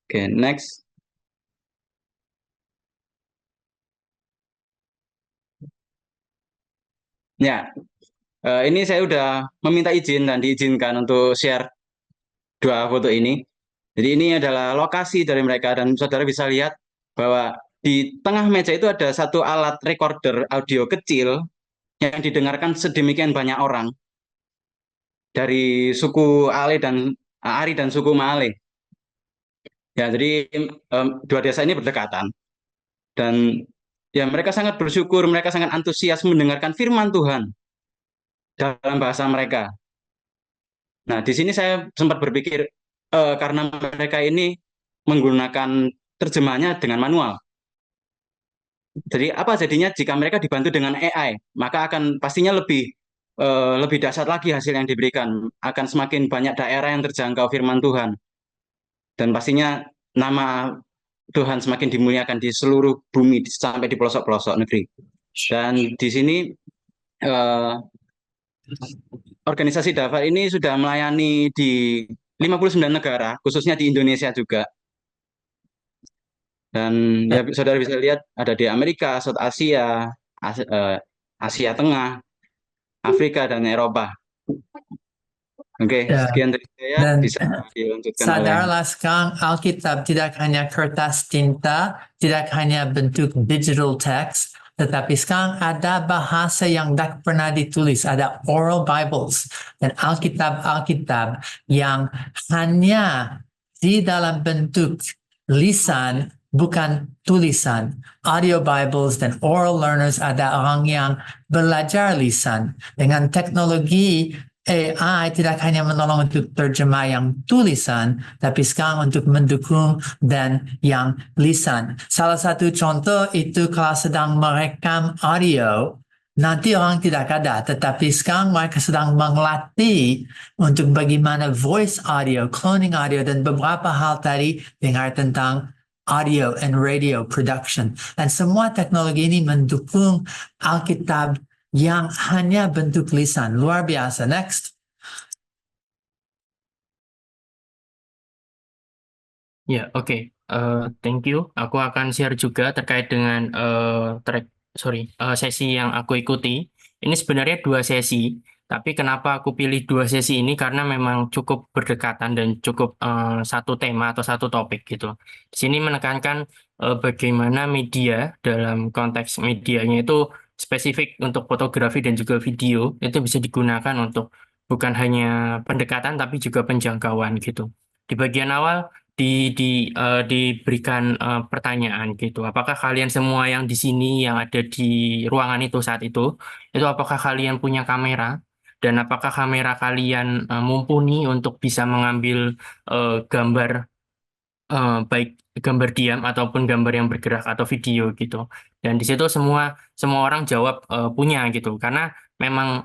Oke, next. Ya, ini saya udah meminta izin dan diizinkan untuk share 2 foto ini. Jadi ini adalah lokasi dari mereka, dan saudara bisa lihat bahwa di tengah meja itu ada satu alat recorder audio kecil yang didengarkan sedemikian banyak orang dari suku Ari dan suku Malay. Ya, jadi 2 desa ini berdekatan, dan ya mereka sangat bersyukur, mereka sangat antusias mendengarkan firman Tuhan dalam bahasa mereka. Nah, di sini saya sempat berpikir karena mereka ini menggunakan terjemahannya dengan manual. Jadi apa jadinya jika mereka dibantu dengan AI, maka akan pastinya lebih dahsyat lagi hasil yang diberikan. Akan semakin banyak daerah yang terjangkau firman Tuhan. Dan pastinya nama Tuhan semakin dimuliakan di seluruh bumi sampai di pelosok-pelosok negeri. Dan di sini eh, organisasi Dafar ini sudah melayani di 59 negara, khususnya di Indonesia juga. Dan ya saudara bisa lihat ada di Amerika, South Asia, Asia Tengah, Afrika, dan Eropa. Oke, Ya. sekian dari saya. Dan Bisa dilanjutkan oleh sadarlah sekarang Alkitab tidak hanya kertas tinta, tidak hanya bentuk digital text, tetapi sekarang ada bahasa yang tidak pernah ditulis, ada oral Bibles dan Alkitab yang hanya di dalam bentuk lisan, bukan tulisan. Audio Bibles dan oral learners ada orang yang belajar lisan. Dengan teknologi AI tidak hanya menolong untuk terjemah yang tulisan, tapi sekarang untuk mendukung dan yang lisan. Salah satu contoh itu kalau sedang merekam audio, nanti orang tidak ada, tetapi sekarang mereka sedang melatih untuk bagaimana voice audio, cloning audio, dan beberapa hal tadi dengar tentang audio and radio production. Dan semua teknologi ini mendukung Alkitab yang hanya bentuk lisan. Luar biasa. Next. Ya, oke. Thank you. Aku akan share juga terkait dengan sesi yang aku ikuti. Ini sebenarnya 2 sesi, tapi kenapa aku pilih 2 sesi ini? Karena memang cukup berdekatan dan cukup satu tema atau satu topik gitu. Di sini menekankan bagaimana media dalam konteks medianya itu spesifik untuk fotografi dan juga video itu bisa digunakan untuk bukan hanya pendekatan tapi juga penjangkauan gitu. Di bagian awal diberikan pertanyaan gitu. Apakah kalian semua yang di sini yang ada di ruangan itu saat itu apakah kalian punya kamera dan apakah kamera kalian mumpuni untuk bisa mengambil gambar baik gambar diam ataupun gambar yang bergerak atau video gitu. Dan di situ semua orang jawab punya gitu karena memang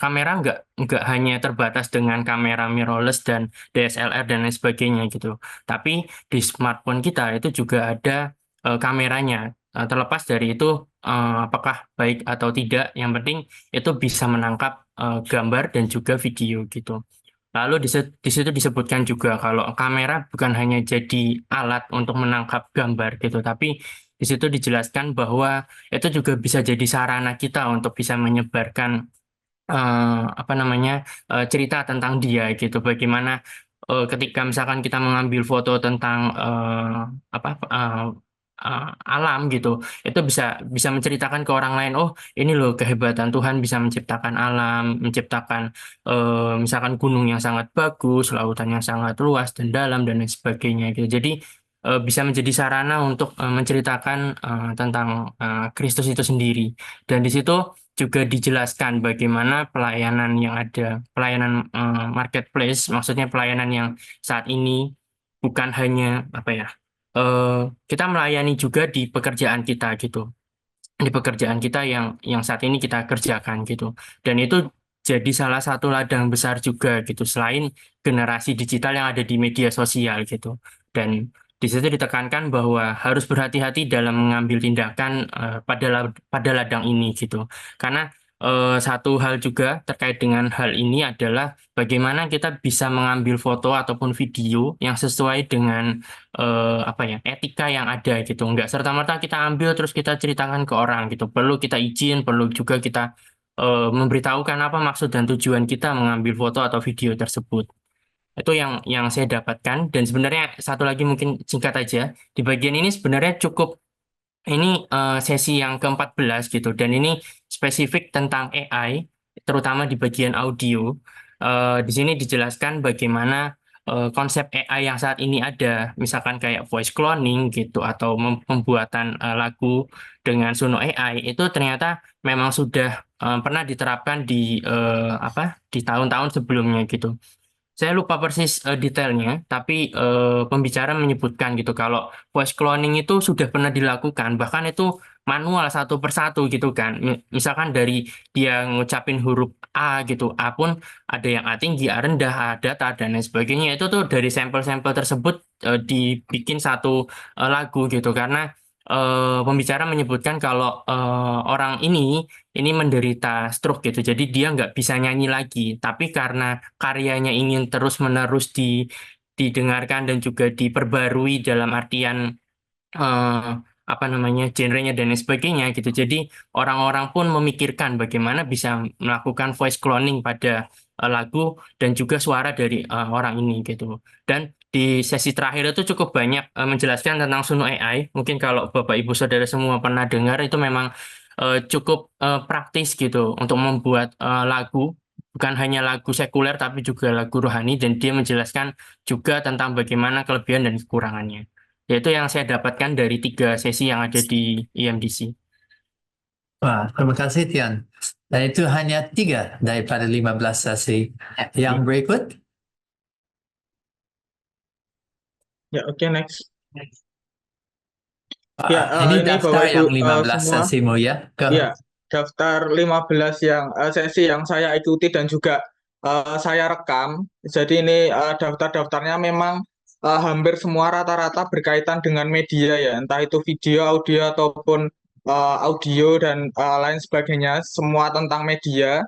kamera nggak hanya terbatas dengan kamera mirrorless dan DSLR dan lain sebagainya gitu. Tapi di smartphone kita itu juga ada kameranya. Terlepas dari itu apakah baik atau tidak, yang penting itu bisa menangkap gambar dan juga video gitu. Lalu di situ disebutkan juga kalau kamera bukan hanya jadi alat untuk menangkap gambar gitu, tapi di situ dijelaskan bahwa itu juga bisa jadi sarana kita untuk bisa menyebarkan cerita tentang dia gitu. Bagaimana ketika misalkan kita mengambil foto tentang alam gitu, itu bisa bisa menceritakan ke orang lain, oh ini loh kehebatan Tuhan bisa menciptakan alam, menciptakan misalkan gunung yang sangat bagus, lautan yang sangat luas dan dalam dan lain sebagainya gitu. Jadi bisa menjadi sarana untuk menceritakan tentang Kristus itu sendiri. Dan di situ juga dijelaskan bagaimana pelayanan yang ada, pelayanan marketplace, maksudnya pelayanan yang saat ini bukan hanya kita melayani juga di pekerjaan kita gitu, di pekerjaan kita yang saat ini kita kerjakan gitu, dan itu jadi salah satu ladang besar juga gitu selain generasi digital yang ada di media sosial gitu. Dan di situ ditekankan bahwa harus berhati-hati dalam mengambil tindakan pada ladang ini gitu, karena satu hal juga terkait dengan hal ini adalah bagaimana kita bisa mengambil foto ataupun video yang sesuai dengan etika yang ada gitu. Nggak serta-merta kita ambil terus kita ceritakan ke orang gitu. Perlu kita izin, perlu juga kita memberitahukan apa maksud dan tujuan kita mengambil foto atau video tersebut. Itu yang saya dapatkan. Dan sebenarnya satu lagi mungkin singkat aja. Di bagian ini sebenarnya cukup, ini sesi yang ke-14 gitu. Dan ini spesifik tentang AI, terutama di bagian audio. Di sini dijelaskan bagaimana konsep AI yang saat ini ada, misalkan kayak voice cloning gitu, atau pembuatan lagu dengan Suno AI, itu ternyata memang sudah pernah diterapkan di tahun-tahun sebelumnya gitu. Saya lupa persis detailnya, tapi pembicara menyebutkan gitu kalau voice cloning itu sudah pernah dilakukan, bahkan itu manual satu persatu gitu kan. Misalkan dari dia ngucapin huruf A gitu, A pun ada yang A tinggi, A rendah, A datar, dan lain sebagainya. Itu tuh dari sampel-sampel tersebut dibikin satu lagu gitu, karena pembicara menyebutkan kalau orang ini menderita stroke gitu, jadi dia nggak bisa nyanyi lagi. Tapi karena karyanya ingin terus-menerus didengarkan dan juga diperbarui dalam artian apa namanya genrenya dan lain sebagainya gitu. Jadi orang-orang pun memikirkan bagaimana bisa melakukan voice cloning pada lagu dan juga suara dari orang ini gitu. Dan di sesi terakhir itu cukup banyak menjelaskan tentang Suno AI. Mungkin kalau Bapak Ibu Saudara semua pernah dengar, itu memang cukup praktis gitu untuk membuat lagu. Bukan hanya lagu sekuler tapi juga lagu rohani, dan dia menjelaskan juga tentang bagaimana kelebihan dan kekurangannya. Yaitu yang saya dapatkan dari 3 sesi yang ada di IMDC. Wah, terima kasih Tian. Dan itu hanya 3 daripada 15 sesi. Yang berikut, Ya, oke, next. wah, Ya, ini ini daftar Bapak yang Ibu 15 semua. sesimu ya. Ya, daftar 15 yang sesi yang saya ikuti dan juga saya rekam. Jadi ini daftar-daftarnya memang hampir semua rata-rata berkaitan dengan media ya, entah itu video, audio ataupun audio dan lain sebagainya, semua tentang media.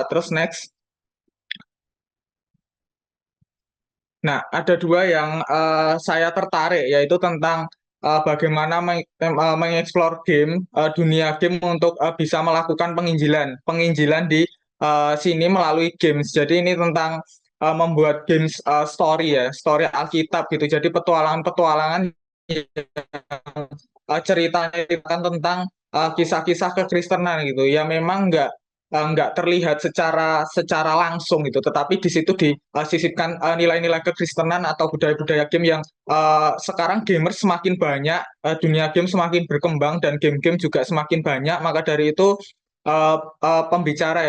Terus next. Nah, ada 2 yang saya tertarik, yaitu tentang bagaimana mengeksplor game, dunia game untuk bisa melakukan penginjilan di sini melalui games. Jadi ini tentang membuat games story ya, story Alkitab gitu. Jadi petualangan-petualangan yang cerita-ceritakan tentang kisah-kisah kekristenan gitu. Ya memang nggak terlihat secara langsung gitu, tetapi di situ disisipkan nilai-nilai kekristenan atau budaya-budaya game yang sekarang gamers semakin banyak, dunia game semakin berkembang dan game-game juga semakin banyak. Maka dari itu pembicara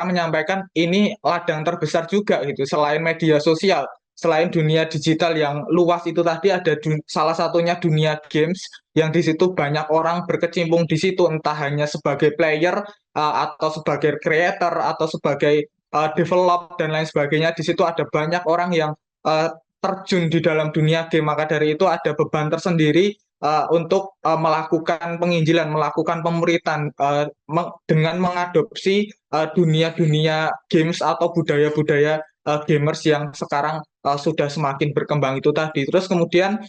menyampaikan ini ladang terbesar juga gitu, selain media sosial, selain dunia digital yang luas itu tadi, ada salah satunya dunia games yang di situ banyak orang berkecimpung di situ, entah hanya sebagai player atau sebagai creator atau sebagai develop dan lain sebagainya. Di situ ada banyak orang yang terjun di dalam dunia game. Maka dari itu ada beban tersendiri untuk melakukan penginjilan, melakukan pemuritan dengan mengadopsi dunia-dunia games atau budaya-budaya gamers yang sekarang sudah semakin berkembang itu tadi. Terus kemudian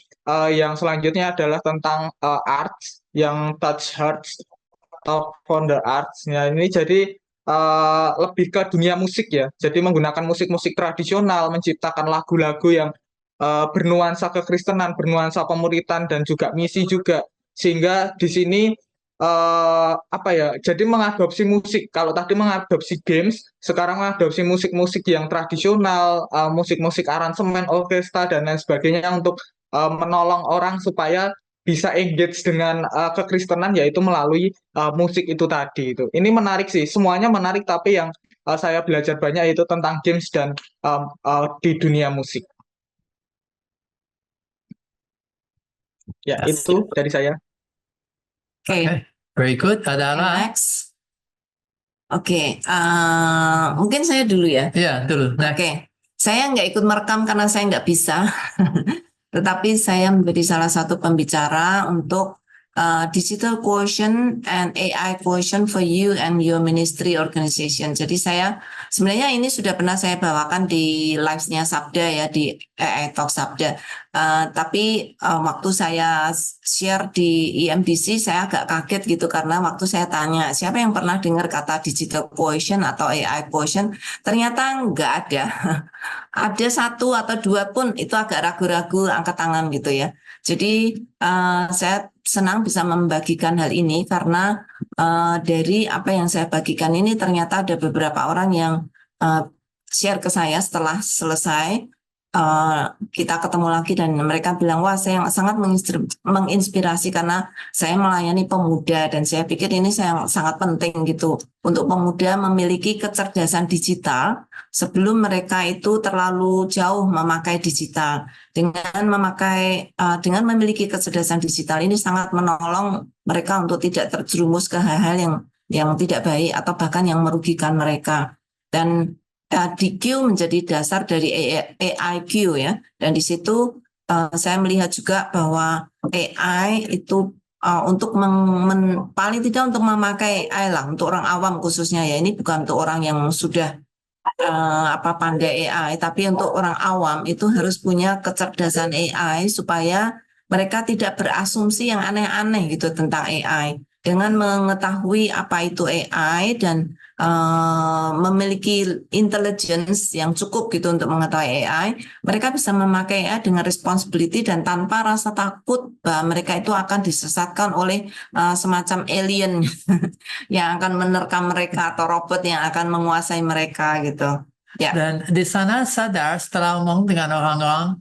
yang selanjutnya adalah tentang arts yang touch hearts atau founder arts-nya ini. Jadi lebih ke dunia musik ya. Jadi menggunakan musik-musik tradisional, menciptakan lagu-lagu yang bernuansa kekristenan, bernuansa pemuritan dan juga misi juga. Sehingga di sini apa ya? Jadi mengadopsi musik. Kalau tadi mengadopsi games, sekarang mengadopsi musik-musik yang tradisional, musik-musik aransemen, orkestra dan lain sebagainya untuk menolong orang supaya bisa engage dengan kekristenan, yaitu melalui musik itu tadi itu. Ini menarik sih, semuanya menarik, tapi yang saya belajar banyak itu tentang games dan di dunia musik. Ya, Yes. itu dari saya. Oke, Berikut adalah, next. Oke, mungkin saya dulu ya. ya dulu. Oke, saya nggak ikut merekam karena saya nggak bisa. Tetapi saya menjadi salah satu pembicara untuk digital quotient and AI quotient for you and your ministry organization. Jadi saya sebenarnya ini sudah pernah saya bawakan di live-nya Sabda ya, di AI Talk Sabda. Tapi waktu saya share di IMDC saya agak kaget gitu, karena waktu saya tanya siapa yang pernah dengar kata digital quotient atau AI quotient, ternyata nggak ada. Ada 1 atau 2 pun itu agak ragu-ragu angkat tangan gitu ya. Jadi saya senang bisa membagikan hal ini karena dari apa yang saya bagikan ini ternyata ada beberapa orang yang share ke saya setelah selesai. Kita ketemu lagi dan mereka bilang, wah saya sangat menginspirasi karena saya melayani pemuda dan saya pikir ini sangat penting gitu untuk pemuda memiliki kecerdasan digital sebelum mereka itu terlalu jauh memakai digital. Dengan memiliki kecerdasan digital ini sangat menolong mereka untuk tidak terjerumus ke hal-hal yang tidak baik atau bahkan yang merugikan mereka. Dan DQ menjadi dasar dari AIQ ya, dan di situ saya melihat juga bahwa AI itu untuk paling tidak untuk memakai AI lah, untuk orang awam khususnya ya. Ini bukan untuk orang yang sudah pandai AI, tapi untuk orang awam itu harus punya kecerdasan AI supaya mereka tidak berasumsi yang aneh-aneh gitu tentang AI. Dengan mengetahui apa itu AI dan memiliki intelligence yang cukup gitu untuk mengetahui AI, mereka bisa memakai AI dengan responsibility dan tanpa rasa takut bahwa mereka itu akan disesatkan oleh semacam alien yang akan menerkam mereka atau robot yang akan menguasai mereka gitu. Ya. Dan di sana sadar setelah ngomong dengan orang-orang,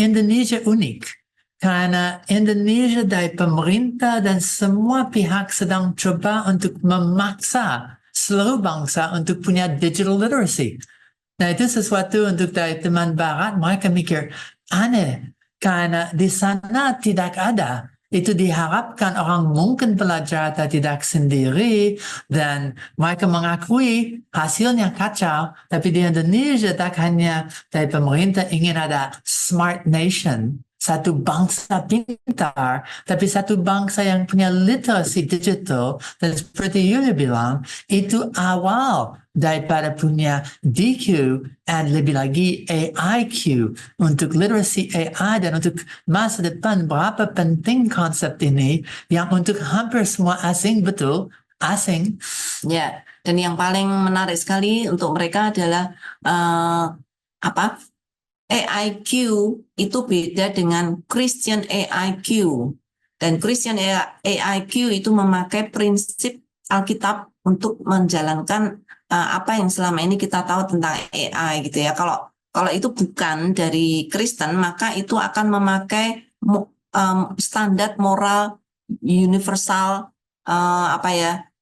Indonesia unik. Karena Indonesia dari pemerintah dan semua pihak sedang coba untuk memaksa seluruh bangsa untuk punya digital literacy. Nah itu sesuatu untuk dari teman barat, mereka mikir aneh. Karena di sana tidak ada. Itu diharapkan orang mungkin belajar atau tidak sendiri dan mereka mengakui hasilnya kacau. Tapi di Indonesia tak hanya dari pemerintah ingin ada smart nation, satu bangsa pintar, tapi satu bangsa yang punya literasi digital dan seperti Yulia bilang, itu awal daripada punya DQ dan lebih lagi AIQ untuk literasi AI dan untuk masa depan berapa penting konsep ini yang untuk hampir semua asing, betul, asing. Ya, dan yang paling menarik sekali untuk mereka adalah AIQ itu beda dengan Christian AIQ. Dan Christian AIQ itu memakai prinsip Alkitab untuk menjalankan apa yang selama ini kita tahu tentang AI gitu ya. Kalau itu bukan dari Kristen, maka itu akan memakai standar moral universal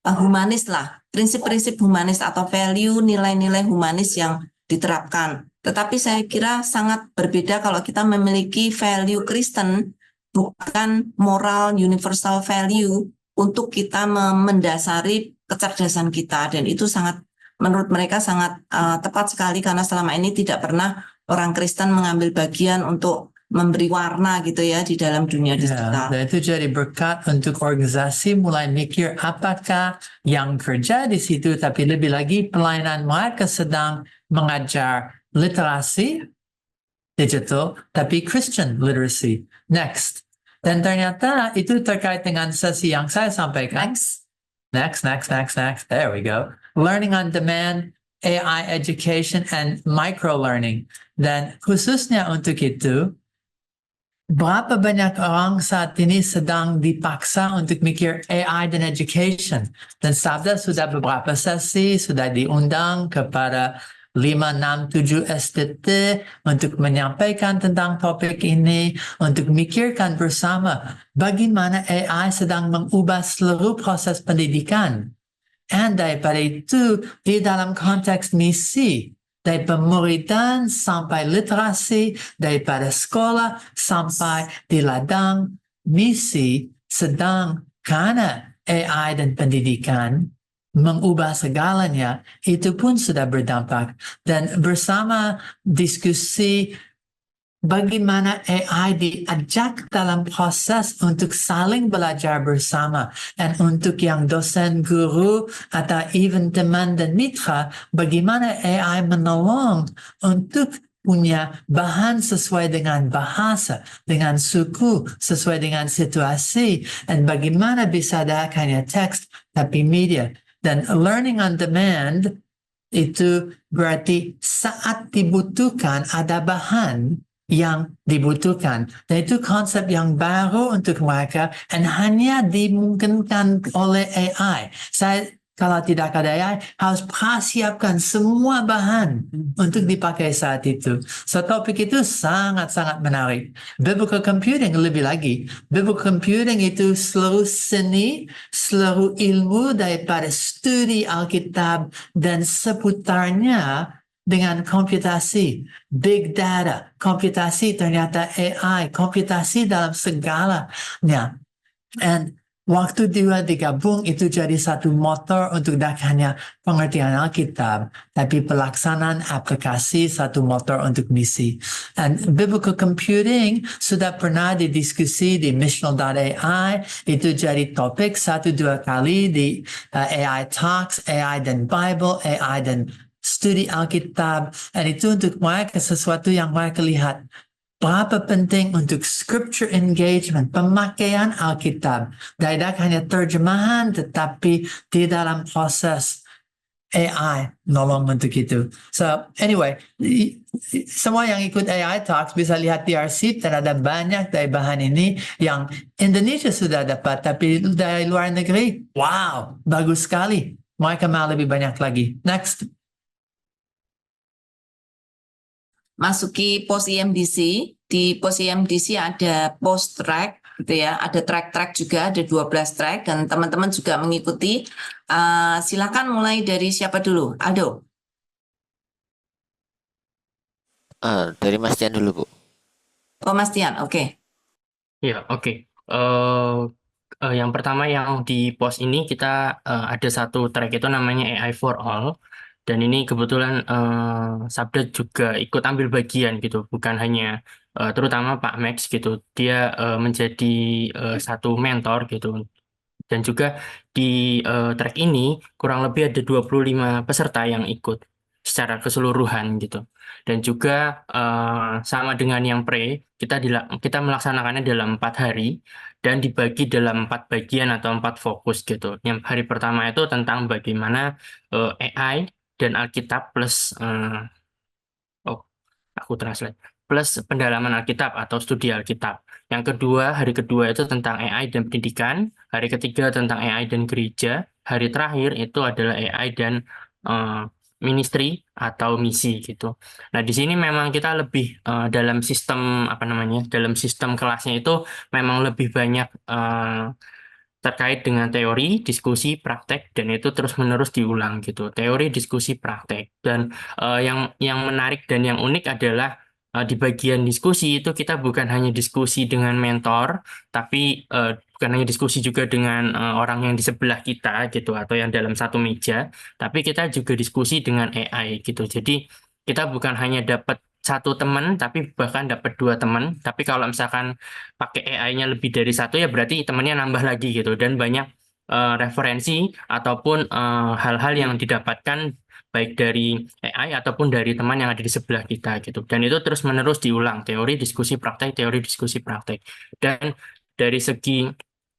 humanis lah, prinsip-prinsip humanis atau value nilai-nilai humanis yang diterapkan. Tetapi saya kira sangat berbeda kalau kita memiliki value Kristen, bukan moral universal value untuk kita mendasari kecerdasan kita. Dan itu sangat, menurut mereka sangat tepat sekali karena selama ini tidak pernah orang Kristen mengambil bagian untuk memberi warna gitu ya di dalam dunia digital. Dan itu jadi berkat untuk organisasi mulai mikir apakah yang kerja di situ, tapi lebih lagi pelayanan mereka sedang mengajar literasi digital, tapi Christian literacy. Next. Dan ternyata itu terkait dengan sesi yang saya sampaikan. Next. There we go. Learning on demand, AI education, and micro-learning. Dan khususnya untuk itu, berapa banyak orang saat ini sedang dipaksa untuk mikir AI dan education. Dan Sabda sudah beberapa sesi, sudah diundang kepada 5, 6, 7 STT untuk menyampaikan tentang topik ini, untuk mikirkan bersama bagaimana AI sedang mengubah seluruh proses pendidikan. Dan daripada itu, di dalam konteks misi, dari pemuridan sampai literasi, daripada sekolah sampai di ladang misi sedang karena AI dan pendidikan mengubah segalanya, itu pun sudah berdampak. Dan bersama diskusi bagaimana AI diajak dalam proses untuk saling belajar bersama. Dan untuk yang dosen, guru, atau even teman dan mitra, bagaimana AI menolong untuk punya bahan sesuai dengan bahasa, dengan suku, sesuai dengan situasi, dan bagaimana bisa ada hanya teks, tapi media. Dan learning on demand, itu berarti saat dibutuhkan ada bahan yang dibutuhkan. Dan itu konsep yang baru untuk mereka dan hanya dimungkinkan oleh AI. Saya kalau tidak ada AI, harus persiapkan semua bahan untuk dipakai saat itu. So topik itu sangat-sangat menarik. Biblical computing lebih lagi. Biblical computing itu seluruh seni, seluruh ilmu daripada studi Alkitab dan seputarnya dengan komputasi, big data, komputasi ternyata AI, komputasi dalam segalanya. And waktu dua digabung itu jadi satu motor untuk tidak hanya pengertian Alkitab, tapi pelaksanaan aplikasi satu motor untuk misi. And biblical computing sudah pernah didiskusi di missional.ai, itu jadi topik 1-2 kali di AI Talks, AI dan Bible, AI dan studi Alkitab, dan itu untuk mereka sesuatu yang mereka lihat. Berapa penting untuk scripture engagement, pemakaian Alkitab. Tidak hanya terjemahan, tetapi di dalam proses AI nolong untuk itu. So anyway, semua yang ikut AI Talks bisa lihat di arsip dan ada banyak dari bahan ini yang Indonesia sudah dapat, tapi dari luar negeri, wow, bagus sekali. Mereka mau lebih banyak lagi. Next. Masuki pos IMDC. Di pos IMDC ada post track gitu ya, ada track-track juga, ada 12 track dan teman-teman juga mengikuti. Silakan mulai dari siapa dulu? Aldo. Dari Mas Tian dulu, Bu. Oh, Mas Tian, oke. Ya, oke. Yang pertama yang di pos ini kita ada satu track itu namanya AI for All. Dan ini kebetulan Sabda juga ikut ambil bagian gitu, bukan hanya terutama Pak Max gitu. Dia menjadi satu mentor gitu. Dan juga di track ini kurang lebih ada 25 peserta yang ikut secara keseluruhan gitu. Dan juga sama dengan yang kita melaksanakannya dalam 4 hari dan dibagi dalam 4 bagian atau 4 fokus gitu. Yang hari pertama itu tentang bagaimana AI dan Alkitab plus aku translate plus pendalaman Alkitab atau studi Alkitab. Yang kedua, hari kedua itu tentang AI dan pendidikan, hari ketiga tentang AI dan gereja, hari terakhir itu adalah AI dan ministry atau misi gitu. Nah, di sini memang kita lebih dalam sistem dalam sistem kelasnya itu memang lebih banyak terkait dengan teori, diskusi, praktek, dan itu terus-menerus diulang gitu. Teori, diskusi, praktek. Dan yang menarik dan yang unik adalah di bagian diskusi itu kita bukan hanya diskusi dengan mentor, tapi bukan hanya diskusi juga dengan orang yang di sebelah kita gitu, atau yang dalam satu meja, tapi kita juga diskusi dengan AI gitu. Jadi kita bukan hanya dapat satu teman, tapi bahkan dapat 2 teman. Tapi kalau misalkan pakai AI-nya lebih dari satu ya berarti temannya nambah lagi gitu dan banyak referensi ataupun hal-hal yang didapatkan baik dari AI ataupun dari teman yang ada di sebelah kita gitu dan itu terus-menerus diulang teori diskusi praktek dan dari segi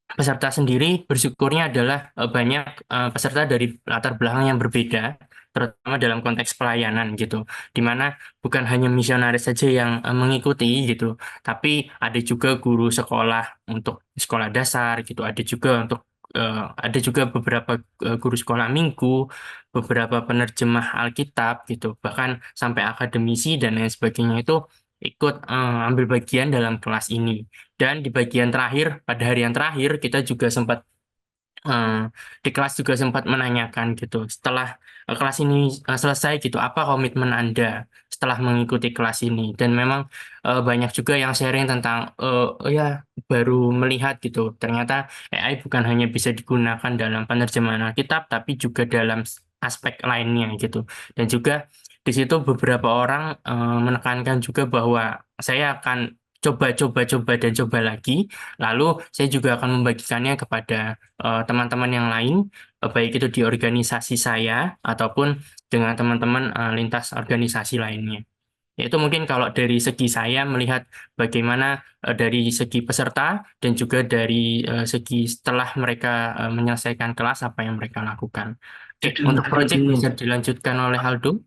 peserta sendiri bersyukurnya adalah banyak peserta dari latar belakang yang berbeda terutama dalam konteks pelayanan gitu di mana bukan hanya misionaris saja yang mengikuti gitu tapi ada juga guru sekolah untuk sekolah dasar gitu ada juga beberapa guru sekolah minggu beberapa penerjemah Alkitab gitu bahkan sampai akademisi dan lain sebagainya itu ikut ambil bagian dalam kelas ini dan di bagian terakhir pada hari yang terakhir kita juga sempat di kelas juga sempat menanyakan gitu setelah kelas ini selesai gitu apa komitmen Anda setelah mengikuti kelas ini dan memang banyak juga yang sharing tentang ya baru melihat gitu ternyata AI bukan hanya bisa digunakan dalam penerjemahan Alkitab tapi juga dalam aspek lainnya gitu dan juga di situ beberapa orang menekankan juga bahwa saya akan coba dan coba lagi lalu saya juga akan membagikannya kepada teman-teman yang lain, baik itu di organisasi saya ataupun dengan teman-teman lintas organisasi lainnya. Yaitu mungkin kalau dari segi saya melihat bagaimana dari segi peserta dan juga dari segi setelah mereka menyelesaikan kelas apa yang mereka lakukan. Oke, untuk proyek bisa dilanjutkan oleh Aldo.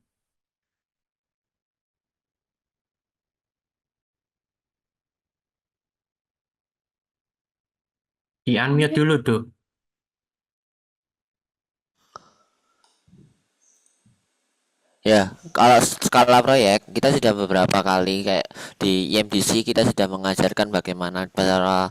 Di unmute dulu, Do. Ya, kalau skala proyek kita sudah beberapa kali kayak di IMDC kita sudah mengajarkan bagaimana cara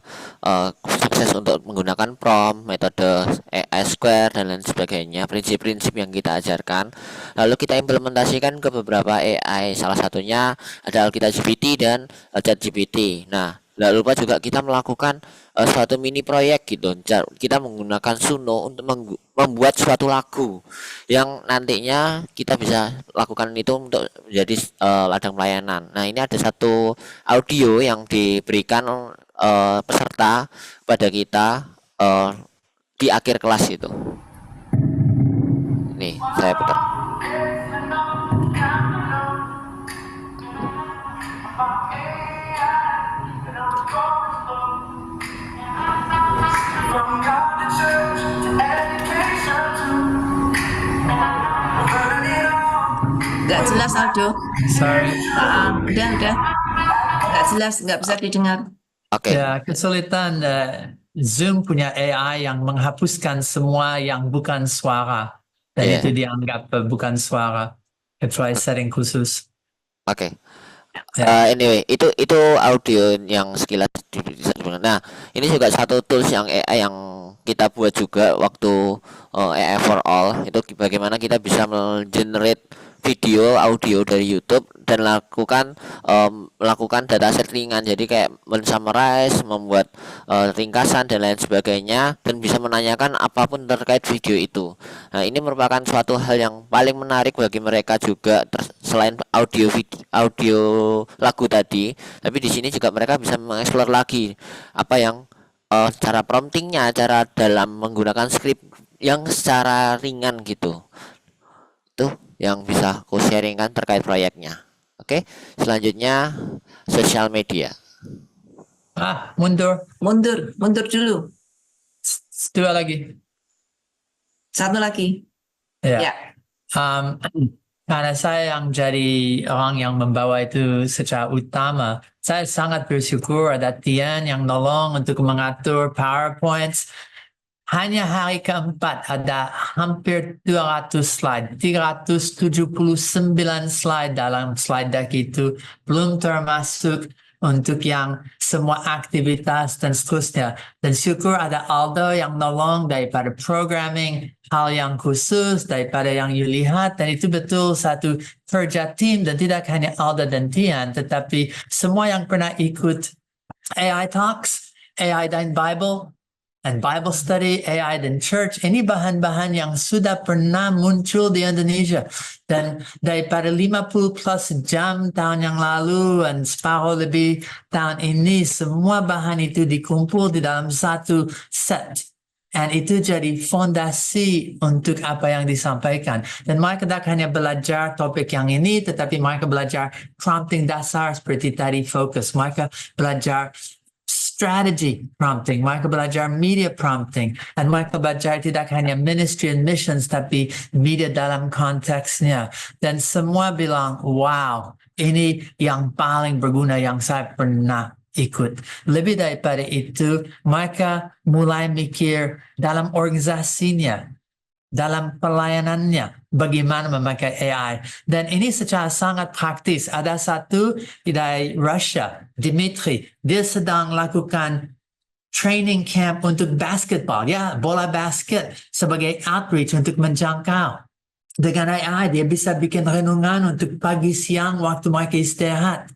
sukses untuk menggunakan prompt, metode AI Square dan lain sebagainya, prinsip-prinsip yang kita ajarkan. Lalu kita implementasikan ke beberapa AI, salah satunya ada Alkitab GPT dan ChatGPT. Nah, Nggak lupa juga kita melakukan suatu mini proyek gitu. Kita menggunakan Suno untuk membuat suatu lagu yang nantinya kita bisa lakukan itu untuk menjadi ladang pelayanan. Nah, ini ada satu audio yang diberikan peserta pada kita di akhir kelas itu. Nih, saya putar. Nggak jelas Aldo. Sorry. Udah. Nggak jelas, nggak bisa didengar. Oke. Ya, kesulitan Zoom punya AI yang menghapuskan semua yang bukan suara. Dan Iya. itu dianggap bukan suara. Kecuali setting khusus. Oke. Ya. Anyway, itu audio yang sekilas. Nah, ini juga satu tools yang AI yang kita buat juga waktu AI for All. Itu bagaimana kita bisa generate video, audio dari YouTube dan melakukan dataset ringan. Jadi kayak men-summarize, membuat ringkasan dan lain sebagainya, dan bisa menanyakan apapun terkait video itu. Nah, ini merupakan suatu hal yang paling menarik bagi mereka juga, selain audio lagu tadi, tapi di sini juga mereka bisa mengeksplor lagi apa yang cara promptingnya, cara dalam menggunakan skrip yang secara ringan gitu. Itu yang bisa aku sharingkan terkait proyeknya. Oke, selanjutnya sosial media. Mundur. Mundur dulu. Dua lagi. Satu lagi. Ya. Ya. Karena saya yang jadi orang yang membawa itu secara utama, saya sangat bersyukur ada Tian yang nolong untuk mengatur PowerPoints. Hanya hari keempat ada hampir 200 slide, 379 slide dalam slide deck itu, belum termasuk untuk yang semua aktivitas dan seterusnya. Dan syukur ada Aldo yang nolong daripada programming, hal yang khusus daripada yang you lihat, dan itu betul satu kerja tim, dan tidak hanya Aldo dan Tian, tetapi semua yang pernah ikut AI Talks, AI dan Bible, and Bible study, AI dan church, ini bahan-bahan yang sudah pernah muncul di Indonesia. Dan daripada 50 plus jam tahun yang lalu dan separuh lebih tahun ini, semua bahan itu dikumpul di dalam satu set. Dan itu jadi fondasi untuk apa yang disampaikan. Dan mereka tidak hanya belajar topik yang ini, tetapi mereka belajar prompting dasar seperti tadi fokus. Mereka belajar strategy prompting, mereka belajar media prompting, dan mereka belajar tidak hanya ministry and missions, tapi media dalam konteksnya. Dan semua bilang, wow, ini yang paling berguna yang saya pernah ikut. Lebih daripada itu, mereka mulai mikir dalam organisasinya, dalam pelayanannya, bagaimana memakai AI. Dan ini secara sangat praktis. Ada satu dari Rusia, Dimitri, dia sedang lakukan training camp untuk basketball, ya, bola basket, sebagai outreach untuk menjangkau. Dengan AI, dia bisa bikin renungan untuk pagi siang waktu mereka istirahat.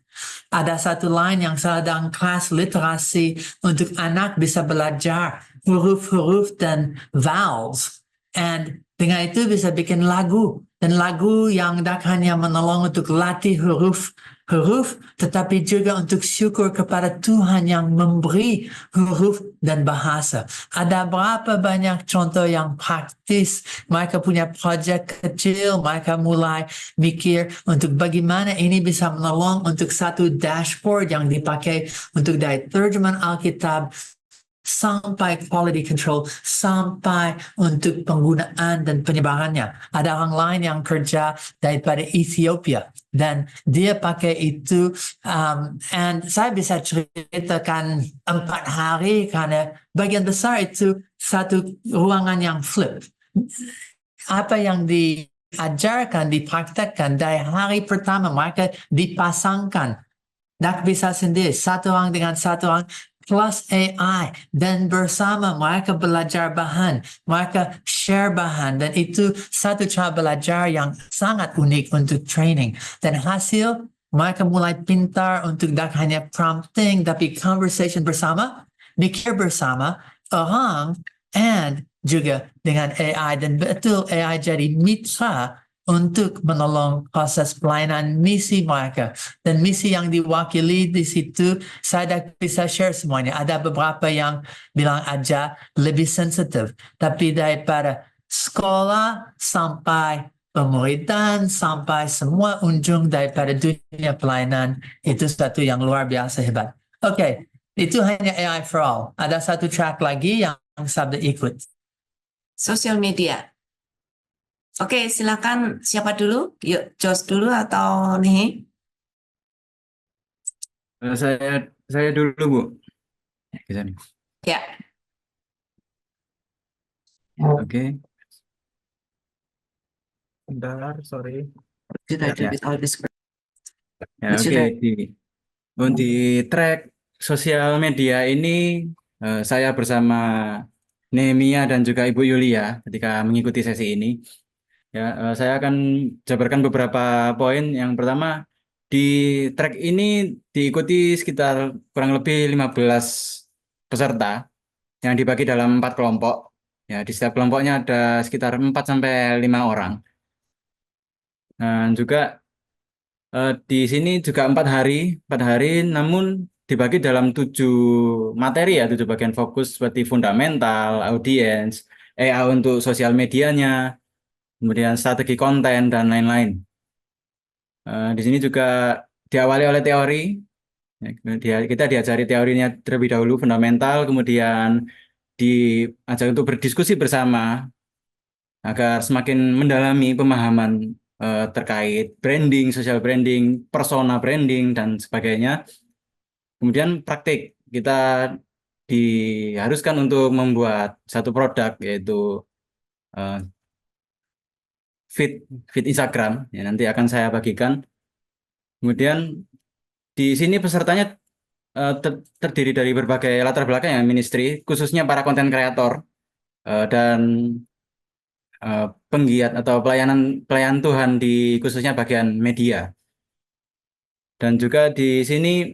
Ada satu lain yang sedang kelas literasi untuk anak bisa belajar huruf-huruf dan vowels. And dengan itu bisa bikin lagu. Dan lagu yang tak hanya menolong untuk latih huruf, tetapi juga untuk syukur kepada Tuhan yang memberi huruf dan bahasa. Ada berapa banyak contoh yang praktis. Mereka punya projek kecil, mereka mulai mikir untuk bagaimana ini bisa menolong untuk satu dashboard yang dipakai untuk dari terjemahan Alkitab sampai quality control, sampai untuk penggunaan dan penyebarannya. Ada orang lain yang kerja daripada Ethiopia, dan dia pakai itu, and saya bisa ceritakan 4 hari karena bagian besar itu satu ruangan yang flip. Apa yang diajarkan, dipraktekkan dari hari pertama, mereka dipasangkan. Tak bisa sendiri, satu orang dengan satu orang, plus AI, dan bersama mereka belajar bahan, mereka share bahan, dan itu satu cara belajar yang sangat unik untuk training. Dan hasil mereka mulai pintar untuk tak hanya prompting, tapi conversation bersama, mikir bersama, and juga dengan AI, dan betul AI jadi mitra untuk menolong proses pelayanan misi mereka. Dan misi yang diwakili di situ, saya tak bisa share semuanya. Ada beberapa yang bilang aja lebih sensitif. Tapi daripada sekolah sampai pemuridan sampai semua ujung daripada dunia pelayanan, itu satu yang luar biasa hebat. Oke, itu hanya AI for all. Ada satu track lagi yang Sabda ikut. Sosial media. Oke, silakan siapa dulu? Yuk, Jos dulu atau nih? Saya dulu, Bu. Bisa nih. Ya. Oke. Bentar, sorry. Sudah Ya. with all this. Ya, oke. Di track sosial media ini saya bersama Nehemia dan juga Ibu Yulia ketika mengikuti sesi ini. Ya, saya akan jabarkan beberapa poin. Yang pertama, di track ini diikuti sekitar kurang lebih 15 peserta yang dibagi dalam 4 kelompok. Ya, di setiap kelompoknya ada sekitar 4 sampai 5 orang. Dan juga di sini juga 4 hari, namun dibagi dalam 7 materi ya, 7 bagian fokus seperti fundamental, audience, AI untuk sosial medianya, kemudian strategi konten dan lain-lain. Di sini juga diawali oleh teori. Kita diajari teorinya terlebih dahulu fundamental, kemudian diajak untuk berdiskusi bersama agar semakin mendalami pemahaman terkait branding, social branding, persona branding, dan sebagainya. Kemudian praktik, kita diharuskan untuk membuat satu produk, yaitu feed Instagram. Ya, nanti akan saya bagikan. Kemudian di sini pesertanya terdiri dari berbagai latar belakang ya, ministry, khususnya para konten kreator dan penggiat atau pelayan Tuhan di khususnya bagian media. Dan juga di sini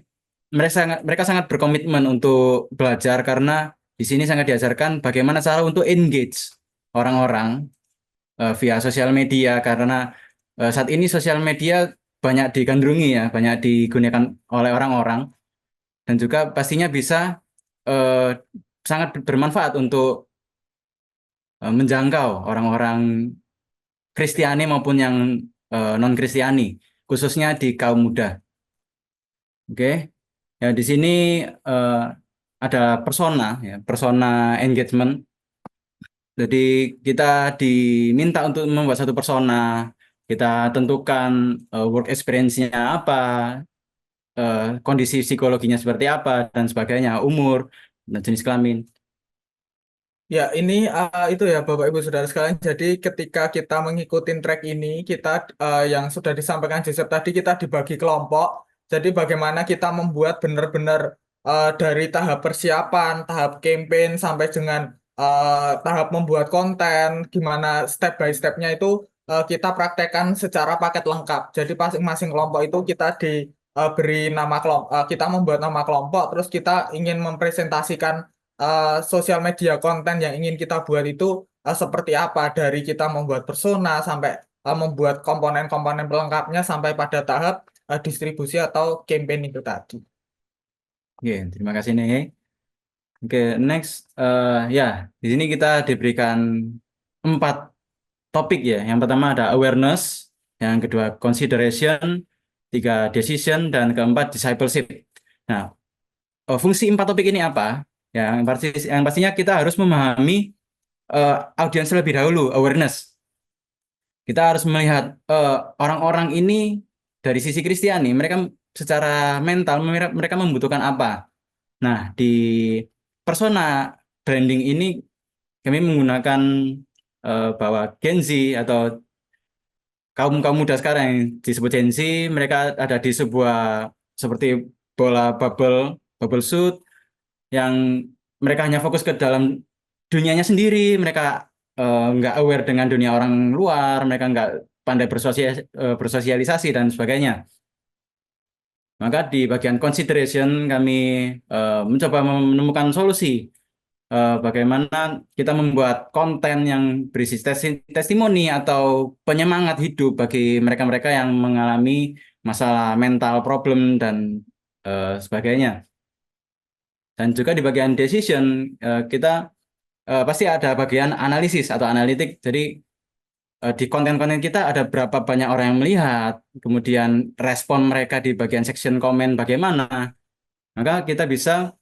mereka sangat berkomitmen untuk belajar karena di sini sangat diajarkan bagaimana cara untuk engage orang-orang via sosial media, karena saat ini sosial media banyak digandrungi ya, banyak digunakan oleh orang-orang, dan juga pastinya bisa sangat bermanfaat untuk menjangkau orang-orang Kristiani maupun yang non-Kristiani, khususnya di kaum muda. Oke, ya di sini ada persona, ya, persona engagement. Jadi kita diminta untuk membuat satu persona, kita tentukan work experience-nya apa, kondisi psikologinya seperti apa, dan sebagainya, umur, dan jenis kelamin. Ya, ini itu ya Bapak Ibu Saudara sekalian. Jadi ketika kita mengikuti track ini, kita yang sudah disampaikan Joseph tadi, kita dibagi kelompok. Jadi bagaimana kita membuat benar-benar dari tahap persiapan, tahap campaign sampai dengan tahap membuat konten, gimana step by step-nya itu kita praktekkan secara paket lengkap. Jadi masing-masing kelompok itu kita diberi nama kelompok, kita membuat nama kelompok, terus kita ingin mempresentasikan sosial media konten yang ingin kita buat itu seperti apa, dari kita membuat persona sampai membuat komponen-komponen pelengkapnya sampai pada tahap distribusi atau campaign itu tadi. Oke, terima kasih nih. Oke, next, ya di sini kita diberikan 4 topik ya. Yang pertama ada awareness, yang kedua consideration, 3 decision, dan keempat discipleship. Nah, fungsi 4 topik ini apa? Yang pastinya kita harus memahami audiens terlebih dahulu, awareness. Kita harus melihat orang-orang ini dari sisi Kristiani, mereka secara mental mereka membutuhkan apa. Nah, di persona branding ini kami menggunakan bahwa Gen Z atau kaum muda sekarang yang disebut Gen Z, mereka ada di sebuah seperti bola bubble shoot, yang mereka hanya fokus ke dalam dunianya sendiri, mereka nggak aware dengan dunia orang luar, mereka nggak pandai bersosialisasi dan sebagainya. Maka di bagian consideration kami mencoba menemukan solusi bagaimana kita membuat konten yang berisi testimoni atau penyemangat hidup bagi mereka-mereka yang mengalami masalah mental problem dan sebagainya. Dan juga di bagian decision kita pasti ada bagian analisis atau analitik. Jadi di konten-konten kita ada berapa banyak orang yang melihat, kemudian respon mereka di bagian section komen bagaimana. Maka kita bisa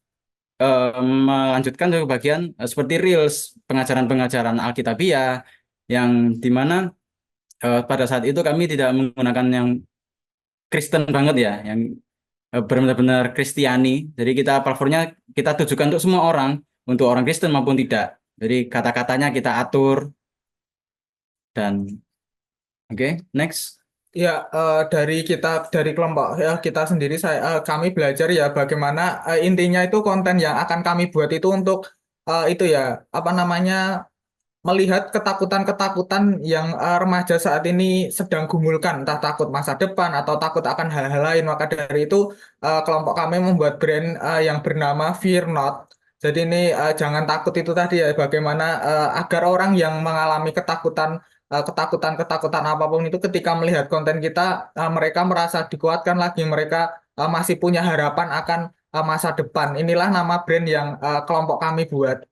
melanjutkan ke bagian seperti Reels, pengajaran-pengajaran Alkitabiah, yang dimana pada saat itu kami tidak menggunakan yang Kristen banget ya, yang benar-benar Kristiani. Jadi kita platformnya kita tujukan untuk semua orang, untuk orang Kristen maupun tidak. Jadi kata-katanya kita atur dan oke, next. Ya, dari kelompok ya kita sendiri kami belajar ya bagaimana intinya itu konten yang akan kami buat itu untuk itu ya apa namanya melihat ketakutan-ketakutan yang remaja saat ini sedang gumulkan, entah takut masa depan atau takut akan hal-hal lain. Maka dari itu kelompok kami membuat brand yang bernama Fear Not. Jadi ini jangan takut itu tadi ya, bagaimana agar orang yang mengalami ketakutan-ketakutan apapun itu ketika melihat konten kita, mereka merasa dikuatkan lagi, mereka masih punya harapan akan masa depan. Inilah nama brand yang kelompok kami buat.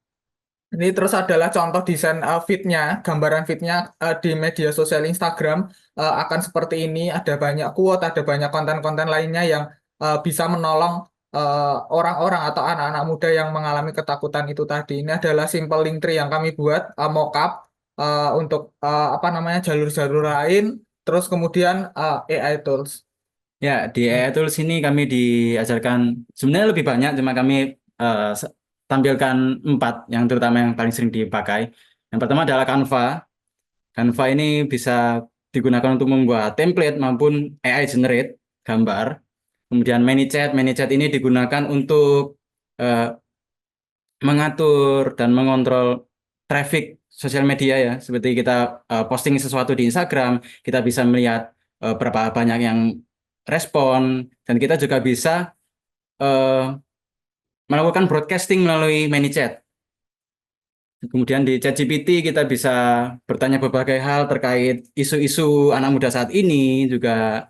Ini terus adalah contoh desain feed-nya, gambaran feed-nya di media sosial Instagram akan seperti ini. Ada banyak quote, ada banyak konten-konten lainnya yang bisa menolong orang-orang atau anak-anak muda yang mengalami ketakutan itu tadi. Ini adalah simple link tree yang kami buat, mockup untuk apa namanya jalur-jalur lain. Terus kemudian AI tools. Ya, di AI Tools ini kami diajarkan sebenarnya lebih banyak, cuma kami tampilkan 4 yang terutama yang paling sering dipakai. Yang pertama adalah Canva. Canva ini bisa digunakan untuk membuat template maupun AI generate gambar. Kemudian ManyChat ini digunakan untuk mengatur dan mengontrol traffic sosial media ya. Seperti kita posting sesuatu di Instagram, kita bisa melihat berapa banyak yang respon, dan kita juga bisa melakukan broadcasting melalui ManyChat. Kemudian di ChatGPT kita bisa bertanya berbagai hal terkait isu-isu anak muda saat ini, juga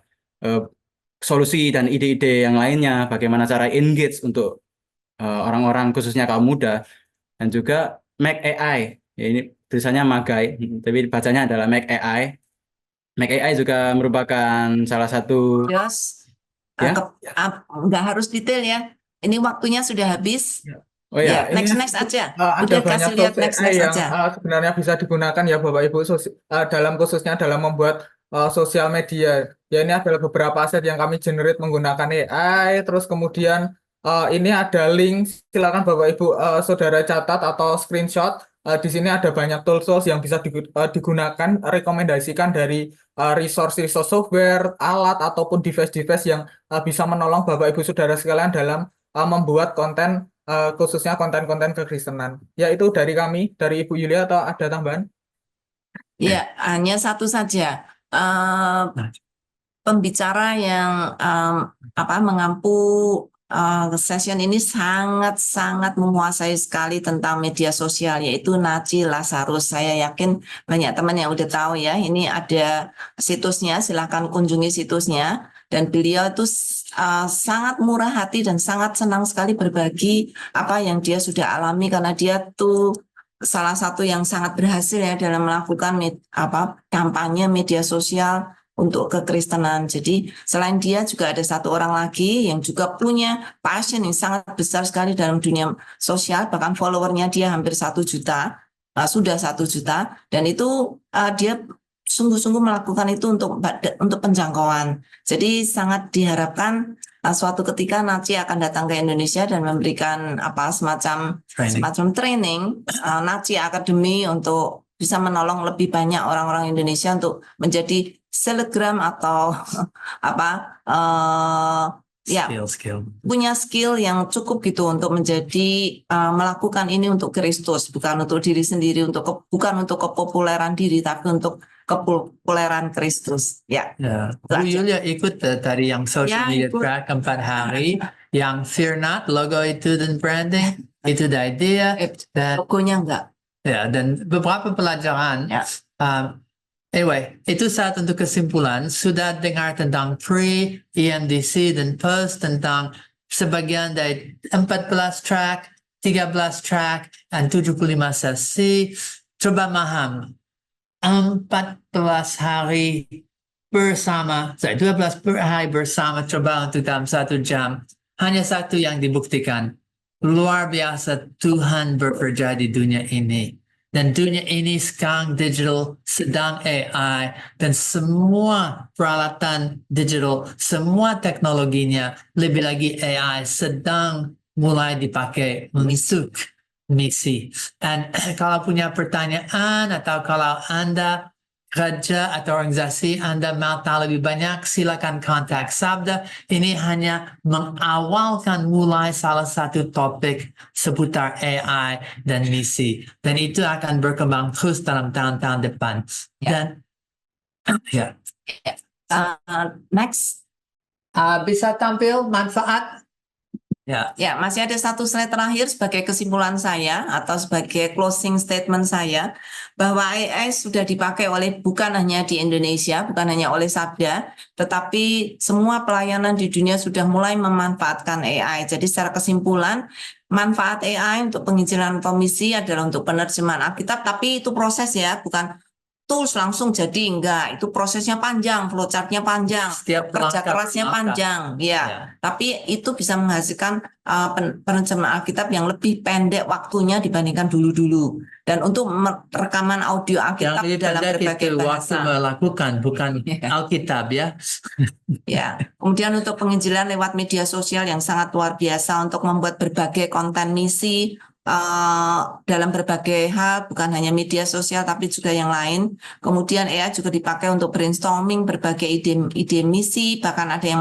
solusi dan ide-ide yang lainnya, bagaimana cara engage untuk orang-orang khususnya kaum muda, dan juga Make AI. Ya, ini tulisannya Magai, tapi bacanya adalah Make AI. Make AI juga merupakan salah satu Jos, ya. nggak harus detail ya. Ini waktunya sudah habis. Oh ya, Ya, next aja. Ada Udah banyak kasih lihat tools next AI yang aja. sebenarnya bisa digunakan ya Bapak Ibu dalam khususnya dalam membuat sosial media. Ya ini adalah beberapa aset yang kami generate menggunakan AI. Terus kemudian ini ada link, silakan Bapak Ibu saudara catat atau screenshot. Di sini ada banyak tools yang bisa digunakan, rekomendasikan dari resource-resource software, alat ataupun device-device yang bisa menolong Bapak Ibu saudara sekalian dalam membuat konten khususnya konten-konten kekristenan. Ya itu dari kami, dari Ibu Yulia, atau ada tambahan? Ya, hanya satu saja. Pembicara yang mengampu session ini sangat-sangat menguasai sekali tentang media sosial, yaitu Naci Lazarus. Saya yakin banyak teman yang udah tahu ya. Ini ada situsnya, silahkan kunjungi situsnya. Dan beliau itu sangat murah hati dan sangat senang sekali berbagi apa yang dia sudah alami, karena dia tuh salah satu yang sangat berhasil ya dalam melakukan kampanye media sosial untuk kekristenan. Jadi selain dia juga ada satu orang lagi yang juga punya passion yang sangat besar sekali dalam dunia sosial, bahkan followernya dia hampir 1 juta, sudah 1 juta, dan itu dia sungguh-sungguh melakukan itu untuk penjangkauan. Jadi sangat diharapkan suatu ketika Naci akan datang ke Indonesia dan memberikan semacam training Naci Academy untuk bisa menolong lebih banyak orang-orang Indonesia untuk menjadi selebgram atau ya skill. punya skill yang cukup gitu untuk menjadi melakukan ini untuk Kristus, bukan untuk diri sendiri, bukan untuk kepopuleran diri, tapi untuk kepopuleran Kristus. Ya, Ya, itu Bu aja. Yulia ikut tadi yang social Ya, media ikut. track 4 hari, yang Fear Not, logo itu dan branding, itu the idea, dan Logonya enggak. ya, dan beberapa pelajaran. Ya. Anyway, itu saat untuk kesimpulan. Sudah dengar tentang pre, EMDC, dan post tentang sebagian dari 14 track, 13 track, dan 75 sesi. Coba paham. 14 hari bersama, 12 hari bersama, coba untuk dalam 1 jam. Hanya satu yang dibuktikan. Luar biasa Tuhan bekerja di dunia ini. Dan dunia ini sekarang digital, sedang AI, dan semua peralatan digital, semua teknologinya, lebih lagi AI, sedang mulai dipakai untuk misi. Dan kalau punya pertanyaan atau kalau Anda kerja atau organisasi Anda mau tahu lebih banyak, silakan kontak Sabda. Ini hanya mengawalkan mulai salah satu topik seputar AI dan misi. Dan itu akan berkembang terus dalam tahun-tahun depan. Dan ya. Next. Bisa tampil manfaat? Ya. Ya, masih ada satu slide terakhir sebagai kesimpulan saya atau sebagai closing statement saya bahwa AI sudah dipakai bukan hanya di Indonesia, bukan hanya oleh Sabda, tetapi semua pelayanan di dunia sudah mulai memanfaatkan AI. Jadi secara kesimpulan, manfaat AI untuk penginjilan komisi adalah untuk penerjemahan Alkitab, tapi itu proses ya, bukan tools langsung jadi enggak, itu prosesnya panjang, flowchart-nya panjang, kerja kerasnya panjang, ya. Tapi itu bisa menghasilkan penerjemahan Alkitab yang lebih pendek waktunya dibandingkan dulu-dulu. Dan untuk rekaman audio Alkitab dalam berbagai bahasa. Melakukan, bukan Alkitab ya. Ya. Kemudian untuk penginjilan lewat media sosial yang sangat luar biasa untuk membuat berbagai konten misi dalam berbagai hal, bukan hanya media sosial tapi juga yang lain. Kemudian AI juga dipakai untuk brainstorming berbagai ide misi, bahkan ada yang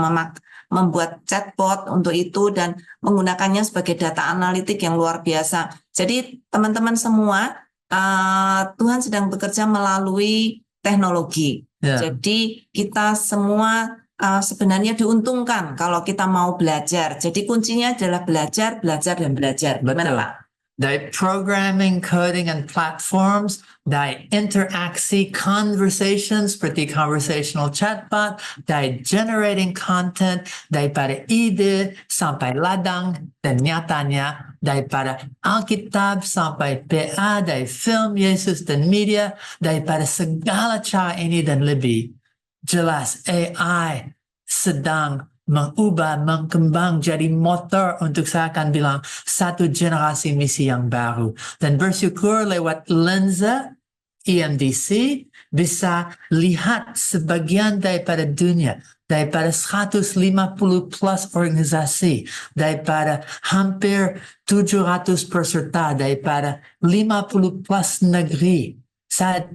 membuat chatbot untuk itu dan menggunakannya sebagai data analitik yang luar biasa. Jadi teman-teman semua, Tuhan sedang bekerja melalui teknologi. Jadi kita semua sebenarnya diuntungkan kalau kita mau belajar. Jadi kuncinya adalah belajar, dan belajar. Gimana Pak? Dari programming, coding, and platforms, dari interaksi, conversation, seperti conversational chatbot, dari generating content, daripada ide sampai ladang, dan nyatanya daripada Alkitab sampai PA, dari film Yesus dan media, daripada segala cara ini dan lebih. Jelas AI sedang mengubah, mengembang jadi motor untuk saya akan bilang satu generasi misi yang baru. Dan bersyukur lewat lensa EMDC bisa lihat sebagian daripada dunia, daripada 150 plus organisasi, daripada hampir 700 peserta, daripada 50 plus negeri. Saya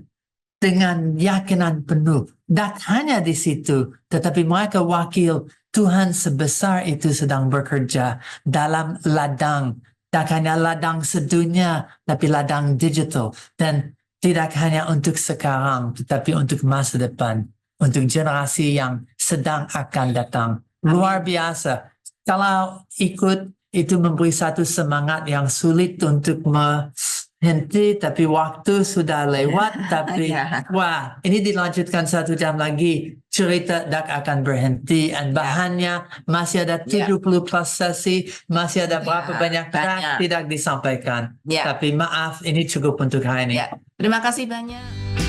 dengan yakinan penuh, tak hanya di situ, tetapi mereka wakil Tuhan sebesar itu sedang bekerja dalam ladang, tak hanya ladang sedunia, tapi ladang digital. Dan tidak hanya untuk sekarang, tetapi untuk masa depan, untuk generasi yang sedang akan datang. Luar biasa. Kalau ikut, itu memberi satu semangat yang sulit untuk henti, tapi waktu sudah lewat. Tapi wah, ini dilanjutkan 1 jam lagi, cerita tak akan berhenti. Dan bahannya masih ada 70 plus sesi, masih ada berapa banyak track tidak disampaikan. Tapi maaf, ini cukup untuk hari ini. Terima kasih banyak.